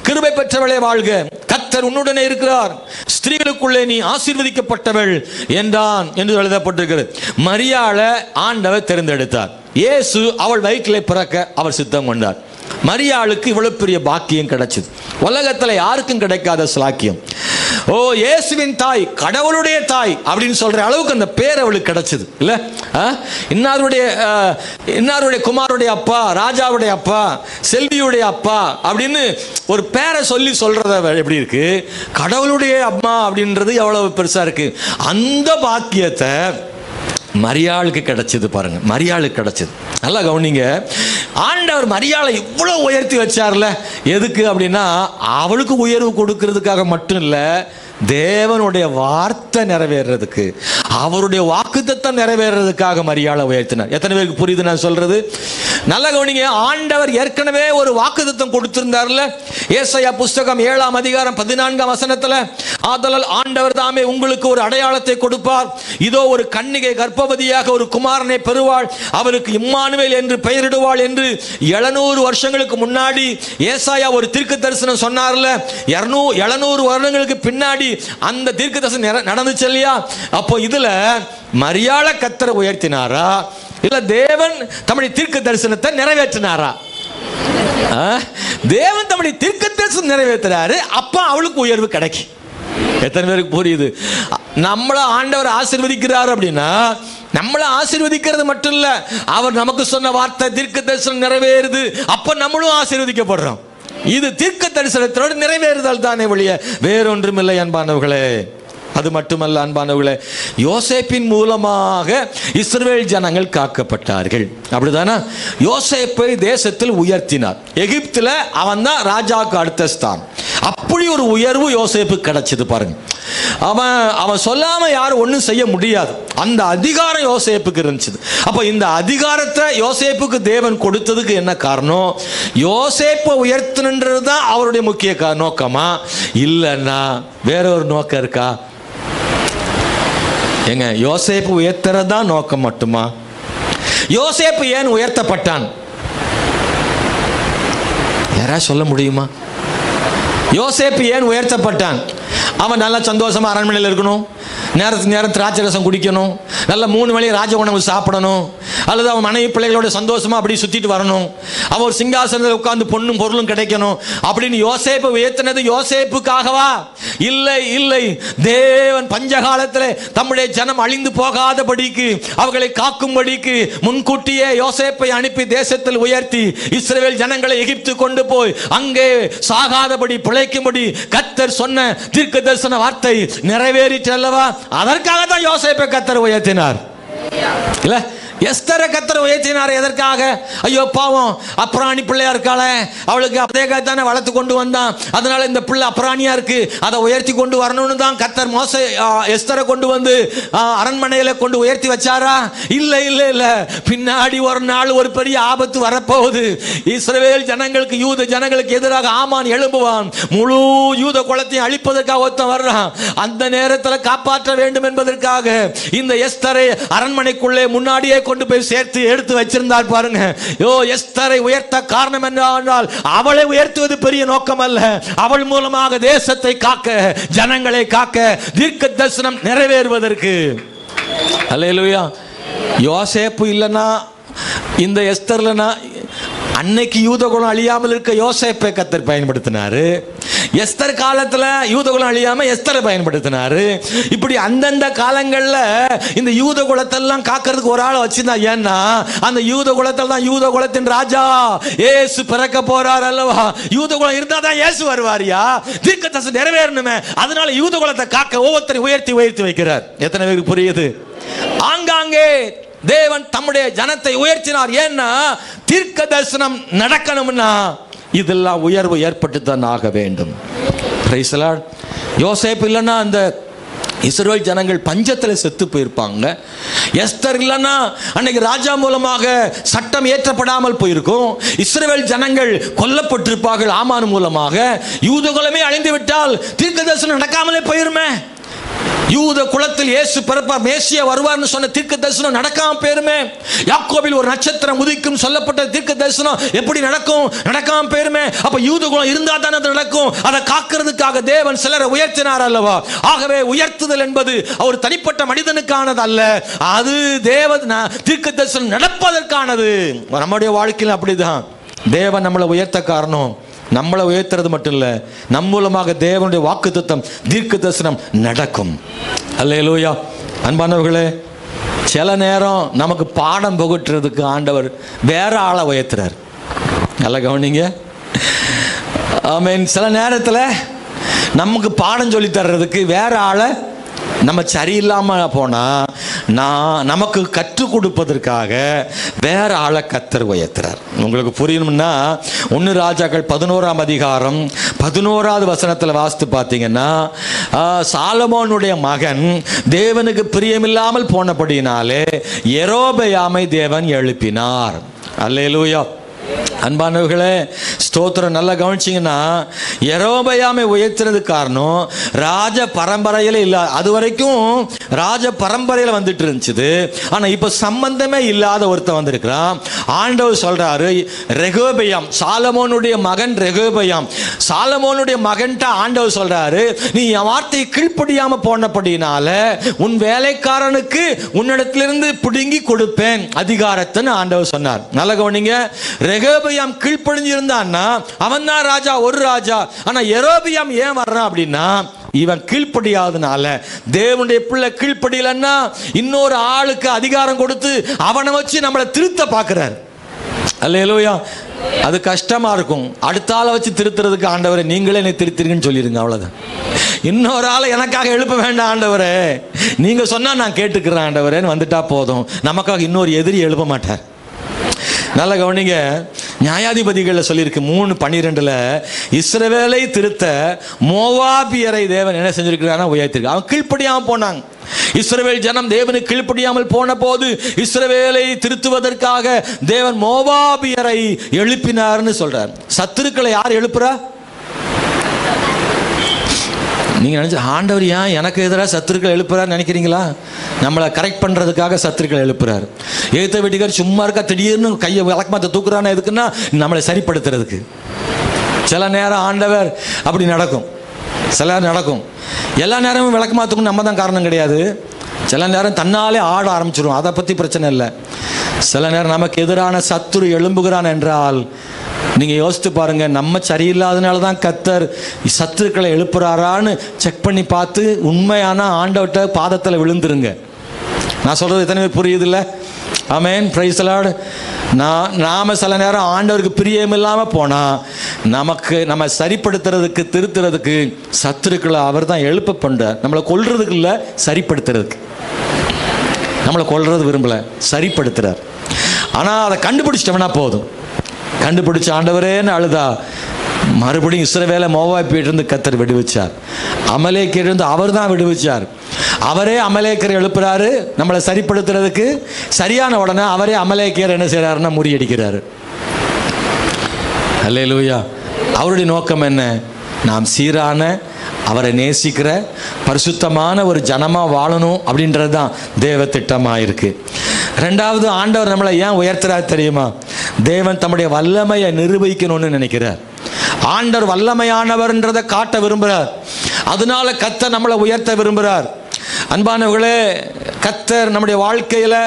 A: கிருபை பெற்றவளே வாழ்க, கர்த்தர் உன்னுடனே இருக்கிறார், ஸ்திரீகளுக்குள்ளே நீ ஆசீர்வதிக்கப்பட்டவள் என்றான் என்று எழுதப்பட்டிருக்கிறது. மரியாளை ஆண்டவர் தேர்ந்தெடுத்தார். இயேசு அவள் வயிற்றிலே பிறக்க அவர் சித்தம் கொண்டார். மரியாளுக்கு இவ்வளவு பெரிய பாக்கியம் கிடைச்சது. உலகத்தில் யாருக்கும் கிடைக்காத சாக்கியம். ஓ, இயேசுவின் தாய், கடவுளுடைய தாய் அப்படின்னு சொல்ற அளவுக்கு அந்த பேர் அவளுக்கு கிடைச்சது இல்ல. இன்னாருடைய குமாருடைய அப்பா, ராஜாவுடைய அப்பா, செல்வியுடைய அப்பா அப்படின்னு ஒரு பேரை சொல்லி சொல்றத எப்படி இருக்கு, கடவுளுடைய அம்மா அப்படின்றது எவ்வளவு பெருசா இருக்கு. அந்த பாக்கியத்தை மரியாளுக்கு கிடைச்சது. பாருங்க, மரியாளுக்கு கிடைச்சது. நல்லா கவனிங்க, ஆண்டவர் மரியாளை இவ்வளவு உயர்த்தி வச்சார்ல. எதுக்கு அப்படின்னா, அவளுக்கு உயர்வு கொடுக்கிறதுக்காக மட்டும் இல்லை, தேவனுடைய வார்த்தை நிறைவேறதுக்கு, அவருடைய வாக்குத்தத்தம் நிறைவேறதுக்காக மரியாளை உயர்த்தினார். எத்தனை பேருக்கு புரியுது நான் சொல்றது? நல்ல கவனிங்க, ஆண்டவர் ஏற்கனவே ஒரு வாக்குத்தத்தம் கொடுத்திருந்தார்ல. ஏசாயா புஸ்தகம் 7ஆம் அதிகாரம் 14ஆம் வசனத்துல, ஆதலால் ஆண்டவர் தாமே உங்களுக்கு ஒரு அடையாளத்தை கொடுப்பார், இதோ ஒரு கன்னிகை கர்ப்பவதியாக ஒரு குமாரனை பெறுவாள், அவருக்கு இம்மானுவேல் என்று பெயரிடுவாள் என்று 700 வருஷங்களுக்கு முன்னாடி ஏசாயா ஒரு தீர்க்க தரிசனம் சொன்னார்ல. 700 வருடங்களுக்கு பின்னாடி அந்த தீர்க்க தரிசனம் நடந்துச்சு இல்லையா? அப்போ இதுல மரியாளை கர்த்தர் உயர்த்தினாரா, இல்ல தேவன் தம்முடைய தீர்க்க தரிசனத்தை நிறைவேற்றினாரா? தேவன் தம்முடைய தீர்க்க தரிசனம் நிறைவேற்றினாரு, அப்ப அவளுக்கு உயர்வு கிடைக்கும். எத்தனை பேருக்கு புரியுது? நம்மளை ஆண்டவர் ஆசீர்வதிக்கிறார் அப்படின்னா, நம்மளை ஆசீர்வதிக்கிறது மட்டும் இல்ல, அவர் நமக்கு சொன்ன வார்த்தை தீர்க்க தரிசனம் நிறைவேறுது, அப்ப நம்மளும் ஆசீர்வதிக்கப்படுறோம். இது தீர்க்க தரிசனத்தோடு நிறைவேறுதல் தானே ஒழிய வேறொன்றும் இல்லை. அன்பானவர்களே, அது மட்டுமல்ல அன்பானவர்களே, யோசேப்பின் மூலமாக இஸ்ரவேல் ஜனங்கள் காக்கப்பட்டார்கள். அப்படிதானா? யோசேப்பை தேசத்தில் உயர்த்தினார். எகிப்தில் அவன் தான் ராஜாவுக்கு அடுத்த ஸ்தானம். அப்படி ஒரு உயர்வு யோசேப்பு கிடைச்சது. பாருங்க, அவன் சொல்லாம யாரும் ஒன்றும் செய்ய முடியாது. அந்த அதிகாரம் யோசேப்புக்கு இருந்துச்சு. அப்ப இந்த அதிகாரத்தை யோசேப்புக்கு தேவன் கொடுத்ததுக்கு என்ன காரணம்? யோசேப்பை உயர்த்தணுன்றது தான் அவருடைய முக்கிய நோக்கமா? இல்லைன்னா வேற ஒரு நோக்கம் இருக்கா? எங்க யோசேப்பு உயர்த்துறதுதான் நோக்கம் மட்டுமா? யோசேப்பு ஏன் உயர்த்தப்பட்டான்? யாராவது சொல்ல முடியுமா? யோசேப்பு ஏன் உயர்த்தப்பட்டான்? அவன் நல்லா சந்தோஷமா அரண்மனையில் இருக்கணும், நேரத்துக்கு நேரம் திராட்சை ரசம் குடிக்கணும், நல்ல 3 வேளையும் ராஜ உணவு சாப்பிடணும், அல்லது அவன் மனைவி பிள்ளைகளோட சந்தோஷமா அப்படி சுத்திட்டு வரணும், அவன் ஒரு சிங்காசனத்தில் உட்கார்ந்து பொண்ணும் பொருளும் கிடைக்கணும் அப்படின்னு யோசேப்பு உயர்த்தினது யோசேப்புக்காகவா? இல்லை இல்லை. தேவன் பஞ்சகாலத்தில் தம்முடைய ஜனம் அழிந்து போகாதபடிக்கு, அவர்களை காக்கும்படிக்கு முன்கூட்டியே யோசேப்பை அனுப்பி தேசத்தில் உயர்த்தி இஸ்ரவேல் ஜனங்களை எகிப்து கொண்டு போய் அங்கே சாகாதபடி பிழைக்கும்படி கர்த்தர் சொன்ன தீர்க்க தரிசன வார்த்தை நிறைவேறிற்று அல்லவா? அதற்காக தான் யோசேப்பை கர்த்தர் உயர்த்தினார். இல்ல, எஸ்தரை கர்த்தர் உயர்த்தினார். எதற்காக? ஐயோ பாவம், அப்ராணி பிள்ளையா இருக்காளே, அவளுக்கு அதே தானே வளர்த்து கொண்டு வந்தான், அதனால இந்த பிள்ளை அப்ராணியா இருக்கு, அதை உயர்த்தி கொண்டு வரணும்னு தான் கர்த்தர் எஸ்தரை கொண்டு வந்து அரண்மனையில கொண்டு உயர்த்தி வச்சாரா? இல்ல இல்ல இல்ல. பின்னாடி ஒரு நாள் ஒரு பெரிய ஆபத்து வரப்போகுது. இஸ்ரவேல் ஜனங்களுக்கு, யூத ஜனங்களுக்கு எதிராக ஆமான் எழும்புவான். முழு யூத குலத்தையும் அழிப்பதற்காக ஒருத்தன் வர்றான். அந்த நேரத்தில் காப்பாற்ற வேண்டும் என்பதற்காக இந்த எஸ்தரை அரண்மனைக்குள்ளே முன்னாடியே கொண்டு போய் சேர்த்து எடுத்து வச்சிருந்தார் பாருங்க. எஸ்தரை உயர்த்த காரணம் என்றால் அவளை உயர்த்துவது பெரிய நோக்கம் அல்ல, அவள் மூலமாக தேசத்தை காக்க, ஜனங்களை காக்க, தீர்க்க தரிசனம் நிறைவேறுவதற்கு. அல்லேலூயா. யோசேப்பு இல்லைன்னா, இந்த எஸ்தர்லனா அன்னைக்கு யூதகுலம் அழியாமல் இருக்க யோசேப்பை கர்த்தர் பயன்படுத்தினாரு. எஸ்தர் காலத்துல யூதகுலம் அழியாம எஸ்தரை பயன்படுத்தினாரு. இப்படி அந்தந்த காலங்கள்ல இந்த யூத குலத்தெல்லாம் காக்கிறதுக்கு ஒரு ஆளை வச்சிருந்தா. ஏன்னா அந்த யூத குலத்தில் தான் யூத குலத்தின் ராஜா இயேசு பிறக்க போறார் அல்லவா? யூத குலம் இருந்தா தான் இயேசு வருவாரியா? தீர்க்கதரிசனம் நிறைவேறணுமே, அதனால யூத குலத்தை காக்க ஒவ்வொருத்தரையும் உயர்த்தி உயர்த்தி வைக்கிறார். எத்தனை பேருக்கு புரியுது? ஆங்காங்கே தேவன் தம்முடைய ஜனத்தை உயர்த்தினார். ஏன்னா தீர்க்க தரிசனம் நடக்கணும்னா இதெல்லாம் உயர்வு ஏற்பட்டு தான் ஆக வேண்டும். Praise the Lord. யோசேப்பு இல்லைன்னா அந்த இஸ்ரவேல் ஜனங்கள் பஞ்சத்தில் செத்து போயிருப்பாங்க. எஸ்தர் இல்லைன்னா அன்னைக்கு ராஜா மூலமாக சட்டம் ஏற்றப்படாமல் போயிருக்கும். இஸ்ரவேல் ஜனங்கள் கொல்லப்பட்டிருப்பார்கள் ஆமான் மூலமாக. யூதகுலமே அழிந்து விட்டால் தீர்க்க தரிசனம் நடக்காமலே போயிருமே. யூத குலத்தில் இயேசு பிறப்பார், மேசியா வருவார்னு சொன்ன தீர்க்க தரிசனம் நடக்காம போயிருமே. யாக்கோபில் ஒரு நட்சத்திரம் உதிக்கும் சொல்லப்பட்ட தீர்க்க தரிசனம் எப்படி நடக்கும்? நடக்காம போயிருமே. அப்ப யூத குலம் இருந்தா தானே அது நடக்கும். அதை காக்கிறதுக்காக தேவன் சிலரை உயர்த்தினார் அல்லவா? ஆகவே உயர்த்துதல் என்பது ஒரு தனிப்பட்ட மனிதனுக்கானது அல்ல, அது தேவ தீர்க்க தரிசனம் நடப்பதற்கானது. நம்முடைய வாழ்க்கையில் அப்படிதான். தேவன் நம்மளை உயர்த்த காரணம் நம்மளை உயர்த்துறது மட்டும் இல்லை, நம் மூலமாக தேவனுடைய வாக்குத்தத்தம் தீர்க்க தரிசனம் நடக்கும். அல்லேலூயா. அன்பானவர்களே, சில நேரம் நமக்கு பாடம் புகட்டுறதுக்கு ஆண்டவர் வேற ஆளை உயர்த்துறார். நல்லா கவனிங்க. ஆமென். சில நேரத்தில் நமக்கு பாடம் சொல்லி தர்றதுக்கு வேற ஆளை, நம்ம சரியில்லாமல் போனால் நமக்கு கற்றுக் கொடுப்பதற்காக வேற ஆளை கர்த்தர் உயர்த்துறார். உங்களுக்கு புரியணும்னா 1 ராஜாக்கள் 11ஆம் அதிகாரம் 11வது வசனத்தில் வாசித்து பார்த்தீங்கன்னா, சாலமோனுடைய மகன் தேவனுக்கு பிரியமில்லாமல் போனபடியினாலே யெரொபெயாமை தேவன் எழுப்பினார். அல்லேலூயா. அன்பானவர்களே, ஸ்தோத்திரம். நல்லா கவனிச்சிங்கன்னா, யெரொபெயாமை உயர்த்துறது காரணம் ராஜ பரம்பரையில் இல்லை. அது வரைக்கும் ராஜ பரம்பரையில் வந்துட்டு இருந்துச்சு. ஆனால் இப்போ சம்பந்தமே இல்லாத ஒருத்தன் வந்திருக்கிறான். ஆண்டவர் சொல்றாரு, ரெகோபெயாம், சாலமோனுடைய மகன் ரெகோபெயாம். சாலமோனுடைய மகன்ட்ட ஆண்டவர் சொல்றாரு, நீ என் வார்த்தையை கீழ்ப்படியாம போனபடினால உன் வேலைக்காரனுக்கு உன்னிடத்திலிருந்து பிடுங்கி கொடுப்பேன் அதிகாரத்தை ஆண்டவர் சொன்னார். நல்ல கவனிங்க. ரெகோபெயாம் கீழ்ப்படிஞ்சிருந்தான்னா அவன் தான் ராஜா, ஒரு ராஜா. ஆனா யெரொபெயாம் ஏன் வர்றான் அப்படின்னா, இவன் கீழ்ப்படியாதனால. தேவனுடைய பிள்ளை கீழ்ப்படியலன்னா இன்னொரு ஆளுக்கு அதிகாரம் கொடுத்து அவனை வச்சு நம்மளை திருத்த பார்க்கிறார். அல்லேலூயா. அது கஷ்டமா இருக்கும். அடுத்த ஆளை வச்சு திருத்துறதுக்கு ஆண்டவரை நீங்களே என்னை திருத்திருங்கன்னு சொல்லிடுங்க, அவ்வளவுதான். இன்னொரு ஆளை எனக்காக எழுப்ப வேண்டாம் ஆண்டவரே, நீங்க சொன்னா நான் கேட்டுக்கிறேன் ஆண்டவரேன்னு வந்துட்டா போதும். நமக்காக இன்னொரு எதிரி எழுப்ப மாட்டார். நல்ல கவனிங்க. நியாயாதிபதிகளில் சொல்லியிருக்கு 3:12 இஸ்ரவேலை திருத்த மோவாபியரை தேவன் என்ன செஞ்சிருக்கிறான்னா உயர்த்திருக்கு. அவன் கீழ்ப்படியாமல் போனாங்க. இஸ்ரவேல் ஜனம் தேவனுக்கு கீழ்ப்படியாமல் போன போது இஸ்ரவேலை திருத்துவதற்காக தேவன் மோவாபியரை எழுப்பினார்னு சொல்றார். சத்துருக்களை யார் எழுப்புறா? நீங்கள் நினச்சி ஆண்டவர் ஏன் எனக்கு எதிராக சத்துருக்கள் எழுப்புறாரு நினைக்கிறீங்களா? நம்மளை கரெக்ட் பண்ணுறதுக்காக சத்துருக்கள் எழுப்புறாரு. ஏத்த வீட்டுக்கார் சும்மா இருக்கா, திடீர்னு கையை விளக்கமாத்த தூக்குறான்னு எதுக்குன்னா நம்மளை சரிப்படுத்துறதுக்கு. சில நேரம் ஆண்டவர் அப்படி நடக்கும். சில நேரம் நடக்கும். எல்லா நேரமும் விளக்கு மாற்றுக்கும் நம்ம தான் காரணம் கிடையாது. சில நேரம் தன்னாலே ஆட ஆரம்பிச்சிடும், அதை பற்றி பிரச்சனை இல்லை. சில நேரம் நமக்கு எதிரான சத்துரு எழும்புகிறான் என்றால் நீங்கள் யோசித்து பாருங்கள், நம்ம சரியில்லாதனால தான் கர்த்தர் சத்துருக்களை எழுப்புறாரான்னு செக் பண்ணி பார்த்து உண்மையான ஆண்டவர்கிட்ட பாதத்தில் விழுந்துருங்க. நான் சொல்கிறது எத்தனை பேர் புரியுது இல்லை? ஆமென், பிரைஸ் தி லார்ட். நாம் சில நேரம் ஆண்டவருக்கு பிரியம் இல்லாமல் போனால் நம்ம சரிப்படுத்துறதுக்கு திருத்துறதுக்கு சத்துருக்களை அவர் தான் எழுப்ப பண்ணுறார். நம்மளை கொல்றதுக்கு இல்லை, சரிப்படுத்துறதுக்கு. நம்மளை கொல்றது விரும்பலை, சரிப்படுத்துறார். ஆனால் அதை கண்டுபிடிச்சிட்டோம்னா போதும். கண்டுபிடிச்ச ஆண்டவரேன்னு அழுதா மறுபடியும் இஸ்ரவேலை மோவாபியிலிருந்து கர்த்தர் விடுவிச்சார். அமலேக்கிலிருந்து அவர் தான் விடுவிச்சார். அவரே அமலேக்கரை எழுப்புறாரு நம்மளை சரிப்படுத்துறதுக்கு. சரியான உடனே அவரே அமலேக்கியர் என்ன செய்யறாருன்னா முறியடிக்கிறாரு. அல்லேலூயா. அவருடைய நோக்கம் என்ன? நாம் சீரான, அவரை நேசிக்கிற பரிசுத்தமான ஒரு ஜனமாக வாழணும் அப்படின்றது தான் தேவ திட்டமாக இருக்கு. ரெண்டாவது, ஆண்டவர் நம்மளை ஏன் உயர்த்துறாரு தெரியுமா? தேவன் தம்முடைய வல்லமையை நிரூபிக்கணும்னு நினைக்கிறார். ஆண்டவர் வல்லமையானவர்ன்றதை காட்ட விரும்புகிறார். அதனால கர்த்தர் நம்மளை உயர்த்த விரும்புகிறார். அன்பானவர்களே, கர்த்தர் நம்முடைய வாழ்க்கையில்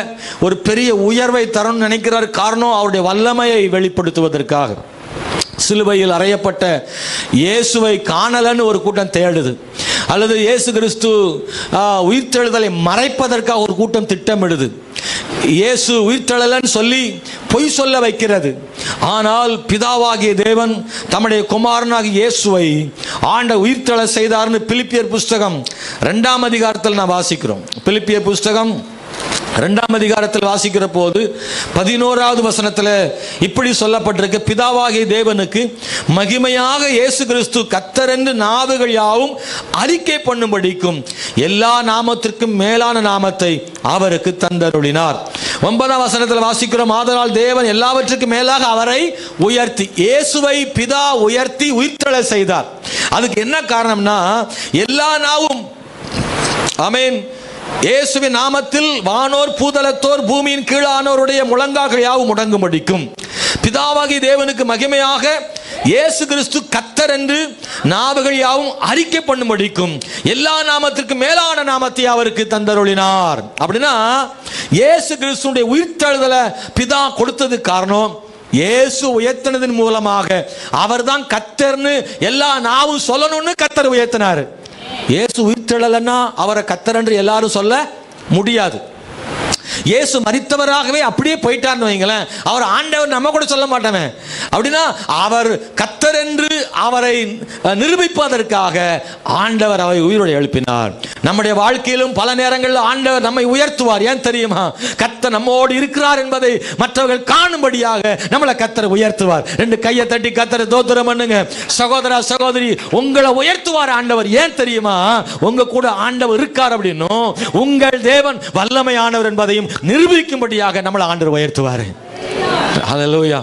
A: ஒரு பெரிய உயர்வை தரணும்னு நினைக்கிறார். காரணம், அவருடைய வல்லமையை வெளிப்படுத்துவதற்காக. சிலுவையில் அறையப்பட்ட இயேசுவை காணலன்னு ஒரு கூட்டம் தேடுது, அல்லது இயேசு கிறிஸ்து உயிர்த்தெழுதலை மறைப்பதற்காக ஒரு கூட்டம் திட்டமிடுது. இயேசு உயிர்த்தெழலன்னு சொல்லி பொய் சொல்ல வைக்கிறது. ஆனால் பிதாவாகிய தேவன் தம்முடைய குமாரனாகிய இயேசுவை உயிர்த்தெழ செய்தார்னு பிலிப்பியர் புஸ்தகம் 2ஆம் அதிகாரத்தில் நான் வாசிக்கிறோம். பிலிப்பியர் புஸ்தகம் 2ஆம் அதிகாரத்தில் வாசிக்கிற போது 11வது வசனத்தில் இப்படி சொல்லப்பட்டிருக்கு: பிதாவாகிய தேவனுக்கு மகிமையாக இயேசு கிறிஸ்து கர்த்தர் என்று நாவுகள் யாவும் அறிக்கை பண்ணும்படிக்கும் எல்லா நாமத்திற்கும் மேலான நாமத்தை அவருக்கு தந்தருளினார். 9ஆம் வசனத்தில் வாசிக்கிறோம்: ஆதலால் தேவன் எல்லாவற்றுக்கும் மேலாக அவரை உயர்த்தி, இயேசுவை பிதா உயர்த்தி உயிர்த்தெழ செய்தார். அதுக்கு என்ன காரணம்னா, எல்லா நாவும், ஆமென், இயேசுவின் நாமத்தில் வானோர் பூதலத்தோர் பூமியின் கீழானோருடைய முழங்கால்கள் யாவும் முடங்கும்படிக்கும், பிதாவாகிய தேவனுக்கு மகிமையாக இயேசு கிறிஸ்து கர்த்தர் என்று நாவுகள் யாவும் அறிக்கை பண்ணும்படிக்கும் எல்லா நாமத்திற்கும் மேலான நாமத்தை அவருக்கு தந்தருளினார். அப்படின்னா இயேசு கிறிஸ்துடைய உயிர்த்தெழுதலை பிதா கொடுத்தது காரணம், இயேசு உயர்த்தினதன் மூலமாக அவர் தான் கர்த்தர்னு எல்லா நாவும் சொல்லணும்னு கர்த்தர் உயர்த்தினார். இயேசு உயிர்த்தெழலன்னா அவரை கர்த்தர் என்று எல்லாரும் சொல்ல முடியாது. இயேசு மரித்தவராகவே அப்படியே போயிட்டார்னு வைங்களேன், அவர் ஆண்டவர் நம்ம கூட சொல்ல மாட்டோமே. அப்படின்னா அவர் கர்த்தர் என்று அவரை நிரூபிப்பதற்காக ஆண்டவர் அவரை உயிரோடு எழுப்பினார். நம்முடைய வாழ்க்கையிலும் பல நேரங்களில் ஆண்டவர் நம்மை உயர்த்துவார். ஏன் தெரியுமா? கர்த்தர் நம்மோடு இருக்கிறார் என்பதை மற்றவர்கள் காணும்படியாக நம்மளை கர்த்தர் உயர்த்துவார். 2 கையை தட்டி கர்த்தரை ஸ்தோத்திரம் பண்ணுங்க. சகோதரா சகோதரி, உங்களை உயர்த்துவார் ஆண்டவர். ஏன் தெரியுமா? உங்க கூட ஆண்டவர் இருக்கார் அப்படின்னும் உங்கள் தேவன் வல்லமையானவர் என்பதையும் நிரூபிக்கும்படியாக நம்மளை ஆண்டவர் உயர்த்துவார். ஹல்லேலூயா.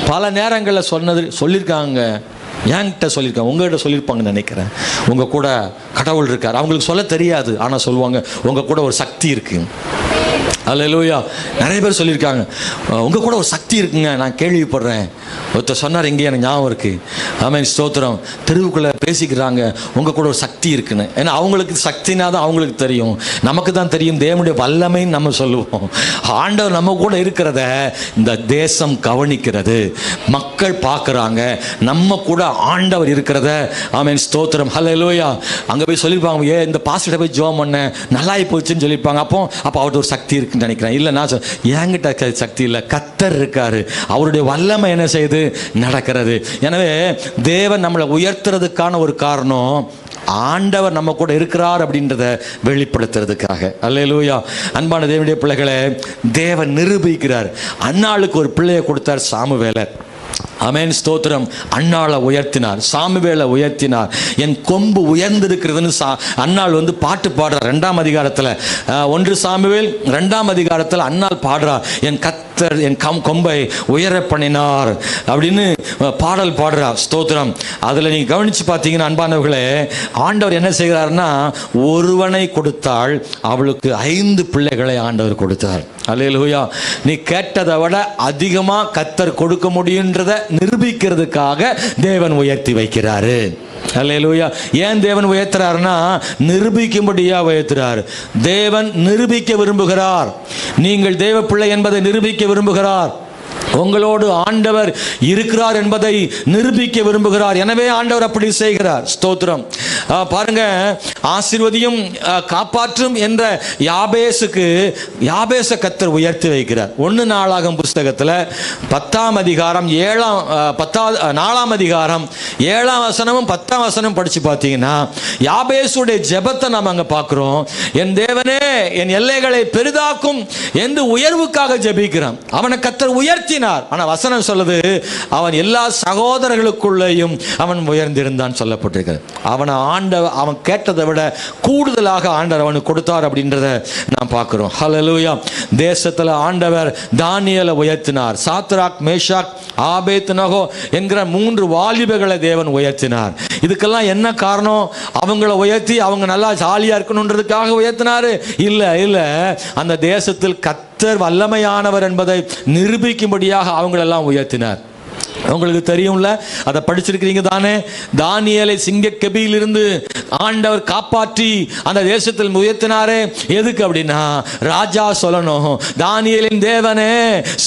A: பல நேரங்களில் சொல்லியிருக்காங்க, என்கிட்ட சொல்லியிருக்காங்க, உங்கள்கிட்ட சொல்லியிருப்பாங்கன்னு நினைக்கிறேன். உங்கள் கூட கடவுள் இருக்கார். அவங்களுக்கு சொல்ல தெரியாது, ஆனால் சொல்லுவாங்க உங்கள் கூட ஒரு சக்தி இருக்கு. அல்லேலூயா. நிறைய பேர் சொல்லியிருக்காங்க, உங்கள் கூட ஒரு சக்தி இருக்குங்க, நான் கேள்விப்படுறேன். ஒருத்தர் சொன்னார், இங்கே எனக்கு ஞாபகம் இருக்குது. ஆமென், ஸ்தோத்திரம். தெருவுக்குள்ளே பேசிக்கிறாங்க, உங்கள் கூட ஒரு சக்தி இருக்குன்னு. ஏன்னா அவங்களுக்கு சக்தினா தான் அவங்களுக்கு தெரியும், நமக்கு தான் தெரியும் தேவனுடைய வல்லமைன்னு நம்ம சொல்லுவோம். ஆண்டவர் நம்ம கூட இருக்கிறத இந்த தேசம் கவனிக்கிறது, மக்கள் பார்க்குறாங்க, நம்ம கூட ஆண்டவர் இருக்கிறத. ஆமென், ஸ்தோத்திரம். அல்லேலூயா. அங்கே போய் சொல்லியிருப்பாங்க, இந்த பாஸ்டர்கிட்ட போய் ஜெபம் பண்ண நல்லாயி போச்சுன்னு சொல்லியிருப்பாங்க. அப்போ அவர்கிட்ட ஒரு சக்தி இருக்குன்னு நினைக்கிறேன். இல்லை, நான் என்கிட்ட சக்தி இல்லை, கர்த்தர் இருக்காரு, அவருடைய வல்லமை என்ன செய்து நடக்கிறது. எனவே தேவன் நம்மளை உயர்த்துறதுக்கான ஒரு காரணம், ஆண்டவர் நம்ம கூட இருக்கிறார் அப்படின்றத வெளிப்படுத்துறதுக்காக. அல்லேலூயா. அன்பான தேவனுடைய பிள்ளைகளை, தேவன் நிரூபிக்கிறார். அன்னாளுக்கு ஒரு பிள்ளையை கொடுத்தார், சாமுவேலை. ஆமென், ஸ்தோத்திரம். அன்னாளை உயர்த்தினார், சாமுவேலை உயர்த்தினார். என் கொம்பு உயர்ந்திருக்கிறதுன்னு அன்னாள் பாட்டு பாடுறார். 2ஆம் அதிகாரத்தில் 1 சாமுவேல் 2ஆம் அதிகாரத்தில் அன்னாள் பாடுறார், என் கர்த்தர் என் கொம்பை உயர பண்ணினார் அப்படின்னு பாடல் பாடுறார். ஸ்தோத்திரம். அதில் நீங்கள் கவனித்து பார்த்தீங்கன்னா அன்பானவர்களே, ஆண்டவர் என்ன செய்கிறார்னா, ஒருவனை கொடுத்தாள், அவளுக்கு 5 பிள்ளைகளை ஆண்டவர் கொடுத்தார். அல்லேலூயா. நீ கேட்டதை விட அதிகமாக கர்த்தர் கொடுக்க முடியுன்றதை நிரூபிக்கிறதுக்காக தேவன் உயர்த்தி வைக்கிறாரு. அல்லேலூயா. ஏன் தேவன் உயர்த்துறாருன்னா நிரூபிக்கும்படியா உயர்த்துறார். தேவன் நிரூபிக்க விரும்புகிறார். நீங்கள் தேவ பிள்ளை என்பதை நிரூபிக்க விரும்புகிறார். உங்களோடு ஆண்டவர் இருக்கிறார் என்பதை நிரூபிக்க விரும்புகிறார். எனவே ஆண்டவர் அப்படி செய்கிறார். ஸ்தோத்திரம். பாருங்க, ஆசீர்வதியும் காப்பாற்றும் என்ற யாபேச கர்த்தர் உயர்த்தி வைக்கிறார். 1 நாளாகமம் புஸ்தகத்தில் 10ஆம் அதிகாரம் 4ஆம் அதிகாரம் 7ஆம் வசனமும் 10ஆம் வசனம் படிச்சு பார்த்தீங்கன்னா யாபேசுடைய ஜெபத்தை நாம் அங்கே பார்க்கிறோம். என் தேவனே என் எல்லைகளை பெரிதாக்கும் என்று உயர்வுக்காக ஜெபிக்கிறான். அவனை கர்த்தர் உயர்த்தினார். ஆனா வசனம் சொல்லுது, அவன் எல்லா சகோதரர்களுக்குள்ளேயும் அவன் உயர்ந்திருந்தான் சொல்லப்பட்டிருக்கிறது. அவன் கேட்டதை விட கூடுதலாக ஆண்டவர் அவனுக்கு கொடுத்தார் அப்படின்றத நாம் பார்க்கிறோம். ஹல்லேலூயா. தேசத்தில் ஆண்டவர் தானியேலை உயர்த்தினார். சாத்ராக், மேஷாக், ஆபேத்நேகோ என்கிற 3 வாலிபர்களை தேவன் உயர்த்தினார். இதுக்கெல்லாம் என்ன காரணம்? அவங்கள உயர்த்தி அவங்க நல்லா ஜாலியா இருக்கணுன்றதுக்காக உயர்த்தினாரு? இல்ல. அந்த தேசத்தில் கர்த்தர் வல்லமையானவர் என்பதை நிரூபிக்கும்படியாக அவங்களெல்லாம் உயர்த்தினார். உங்களுக்கு தெரியும்ல, அதை படிச்சிருக்கிறீங்க தானே. தானியேலை சிங்கக்கெபியிலிருந்து ஆண்டவர் காப்பாற்றி அந்த தேசத்தில் உயர்த்தினாரே. எதுக்கு அப்படின்னா ராஜா சொல்லணும், தானியேலின் தேவனே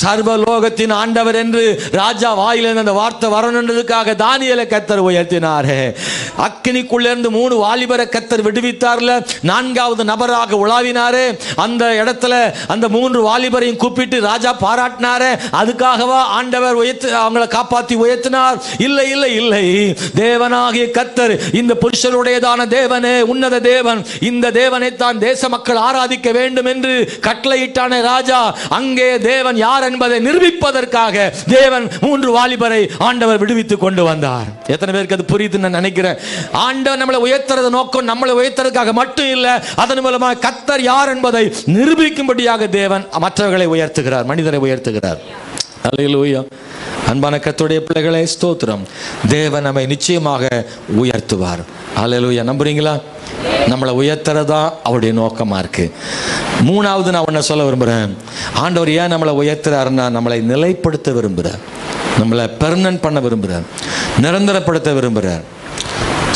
A: சர்வலோகத்தின் ஆண்டவர் என்று ராஜா வாயிலிருந்து அந்த வார்த்தை வரணுன்றதுக்காக தானியேலை கர்த்தர் உயர்த்தினாரே. அக்கினிக்குள்ளிருந்து 3 வாலிபரை கர்த்தர் விடுவித்தார்ல, 4வது நபராக உலாவினாரே. அந்த இடத்துல அந்த 3 வாலிபரையும் கூப்பிட்டு ராஜா பாராட்டினாரே. அதுக்காகவா ஆண்டவர் அவங்களை காப்பாற்றி உயர்த்தினார்? இல்லை. தேவனாகிய கர்த்தர் இந்த புருஷருடையதான தேவனே, உன்னத தேவன், இந்த தேவனை தான் தேச மக்கள் ஆராதிக்க வேண்டும் என்று கட்டளையிட்டான ராஜா. அங்கே தேவன் யார் என்பதை நிரூபிப்பதற்காக தேவன் 3 வாலிபரை ஆண்டவர் விடுவித்துக் கொண்டு வந்தார். எத்தனை பேருக்கு அது புரியுதுன்னு நான் நினைக்கிறேன். ஆண்டவர் நம்மளை உயர்த்துறது நோக்கம் நம்மளை உயர்த்துறதுக்காக மட்டும் இல்லை, அதன் மூலமாக கர்த்தர் யார் என்பதை நிரூபிக்கும்படியாக தேவன் மற்றவர்களை உயர்த்துகிறார், மனிதரை உயர்த்துகிறார். அல்லேலூயா. அன்பான கர்த்தருடைய பிள்ளைகளே, ஸ்தோத்திரம். தேவன் நம்மை நிச்சயமாக உயர்த்துவார். அல்லேலூயா. நம்புறீங்களா? நம்மளை உயர்த்துறதா அவருடைய நோக்கமா இருக்கு. 3வது நான் ஒன்ன சொல்ல விரும்புறேன். ஆண்டவர் ஏன் நம்மளை உயர்த்துறாருன்னா நம்மளை நிலைப்படுத்த விரும்புகிறார், நம்மளை பெர்மனன்ட் பண்ண விரும்புகிறார், நிரந்தரப்படுத்த விரும்புகிறார்.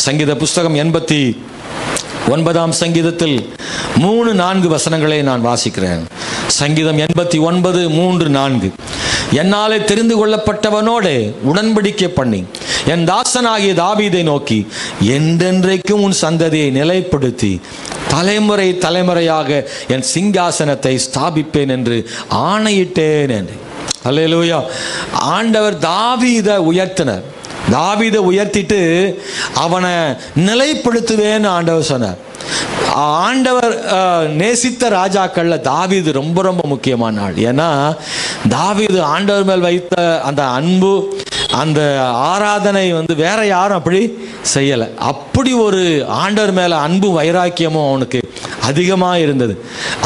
A: சங்கீத புஸ்தகம் 89ஆம் சங்கீதத்தில் 3-4 வசனங்களை நான் வாசிக்கிறேன். சங்கீதம் 89 3-4. என்னாலே தெரிந்து கொள்ளப்பட்டவனோடு உடன்படிக்கை பண்ணி என் தாசனாகிய தாவீதை நோக்கி என்றென்றைக்கும் உன் சந்ததியை நிலைப்படுத்தி தலைமுறை தலைமுறையாக என் சிங்காசனத்தை ஸ்தாபிப்பேன் என்று ஆணையிட்டேன் என்று. அல்லேலூயா. ஆண்டவர் தாவீதை உயர்த்தினார். தாவீதை உயர்த்திட்டு அவனை நிலைப்படுத்துவேன்னு ஆண்டவர் சொன்னார். ஆண்டவர் நேசித்த ராஜாக்கள்ல தாவீது ரொம்ப ரொம்ப முக்கியமான ஆள். ஏன்னா தாவீது ஆண்டவர் மேல் வைத்த அந்த அன்பு, அந்த ஆராதனை வேற யாரும் அப்படி செய்யலை. அப்படி ஒரு ஆண்டவர் மேல அன்பு வைராக்கியமும் அவனுக்கு அதிகமாக இருந்தது.